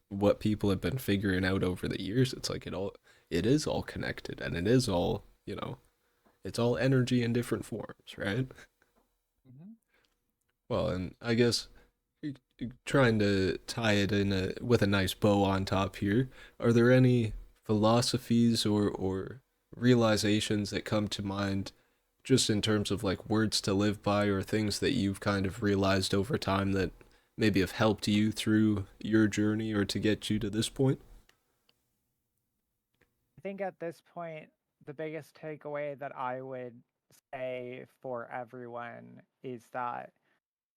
what people have been figuring out over the years. It's like it is all connected, and it is all it's all energy in different forms, right? Mhm. Well, and I guess trying to tie it in with a nice bow on top here. Are there any philosophies or realizations that come to mind just in terms of like words to live by or things that you've kind of realized over time that maybe have helped you through your journey or to get you to this point? I think at this point, the biggest takeaway that I would say for everyone is that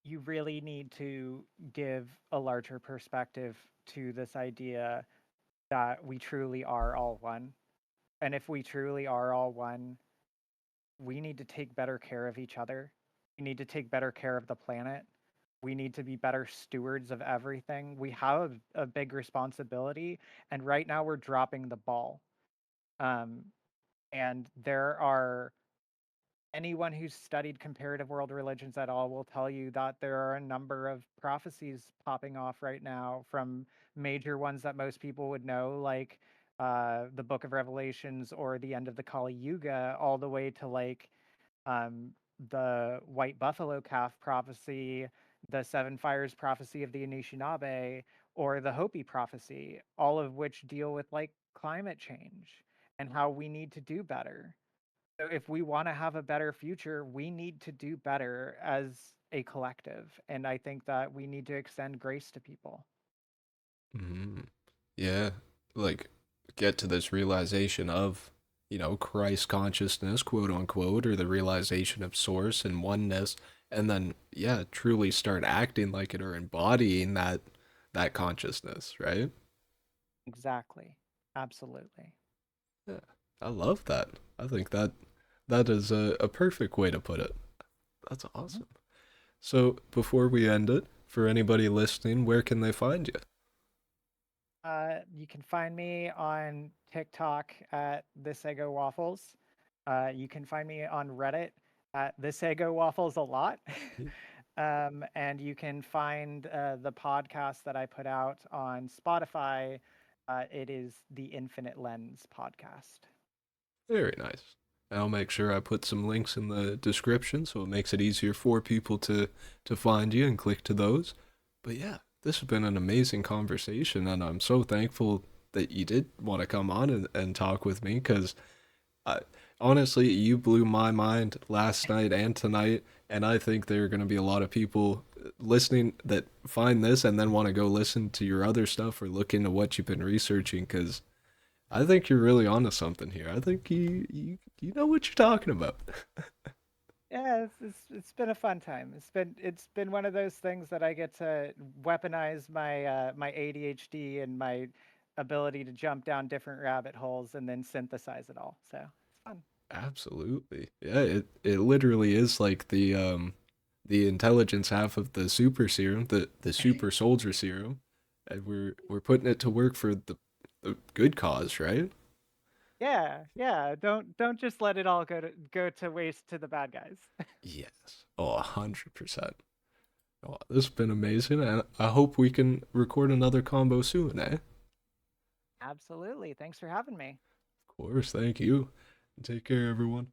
you really need to give a larger perspective to this idea that we truly are all one. And if we truly are all one, we need to take better care of each other. We need to take better care of the planet. We need to be better stewards of everything. We have a big responsibility, and right now we're dropping the ball. Um, and there are anyone who's studied comparative world religions at all will tell you that there are a number of prophecies popping off right now, from major ones that most people would know, like the Book of Revelations or the end of the Kali Yuga, all the way to like um, the White Buffalo Calf prophecy, the Seven Fires prophecy of the Anishinaabe, or the Hopi prophecy, all of which deal with like climate change and how we need to do better. So if we want to have a better future, we need to do better as a collective. And I think that we need to extend grace to people. Hmm. Yeah, like get to this realization of, Christ consciousness, quote unquote, or the realization of source and oneness, and then yeah, truly start acting like it or embodying that consciousness, right? Exactly. Absolutely. Yeah, I love that. I think that is a perfect way to put it. That's Mhm. awesome. So before we end it, for anybody listening, where can they find you? You can find me on TikTok at ThisEggoWaffles. You can find me on Reddit at ThisEggoWaffles a lot. And you can find the podcast that I put out on Spotify. It is the Infinite Lens podcast. Very nice. I'll make sure I put some links in the description so it makes it easier for people to find you and click to those. But yeah, this has been an amazing conversation, and I'm so thankful that you did want to come on and talk with me because I, honestly, you blew my mind last night and tonight, and I think there are going to be a lot of people listening that find this and then want to go listen to your other stuff or look into what you've been researching because I think you're really onto something here. I think you know what you're talking about. Yeah, it's been a fun time. It's been one of those things that I get to weaponize my ADHD and my ability to jump down different rabbit holes and then synthesize it all. So it's fun. Absolutely. Yeah, it literally is like the intelligence half of the super serum, the super soldier serum, and we're putting it to work for the good cause, right? Yeah, yeah. Don't just let it all go to waste to the bad guys. Yes. Oh, 100%. Oh, this has been amazing, and I hope we can record another combo soon, eh? Absolutely. Thanks for having me. Of course, thank you. Take care, everyone.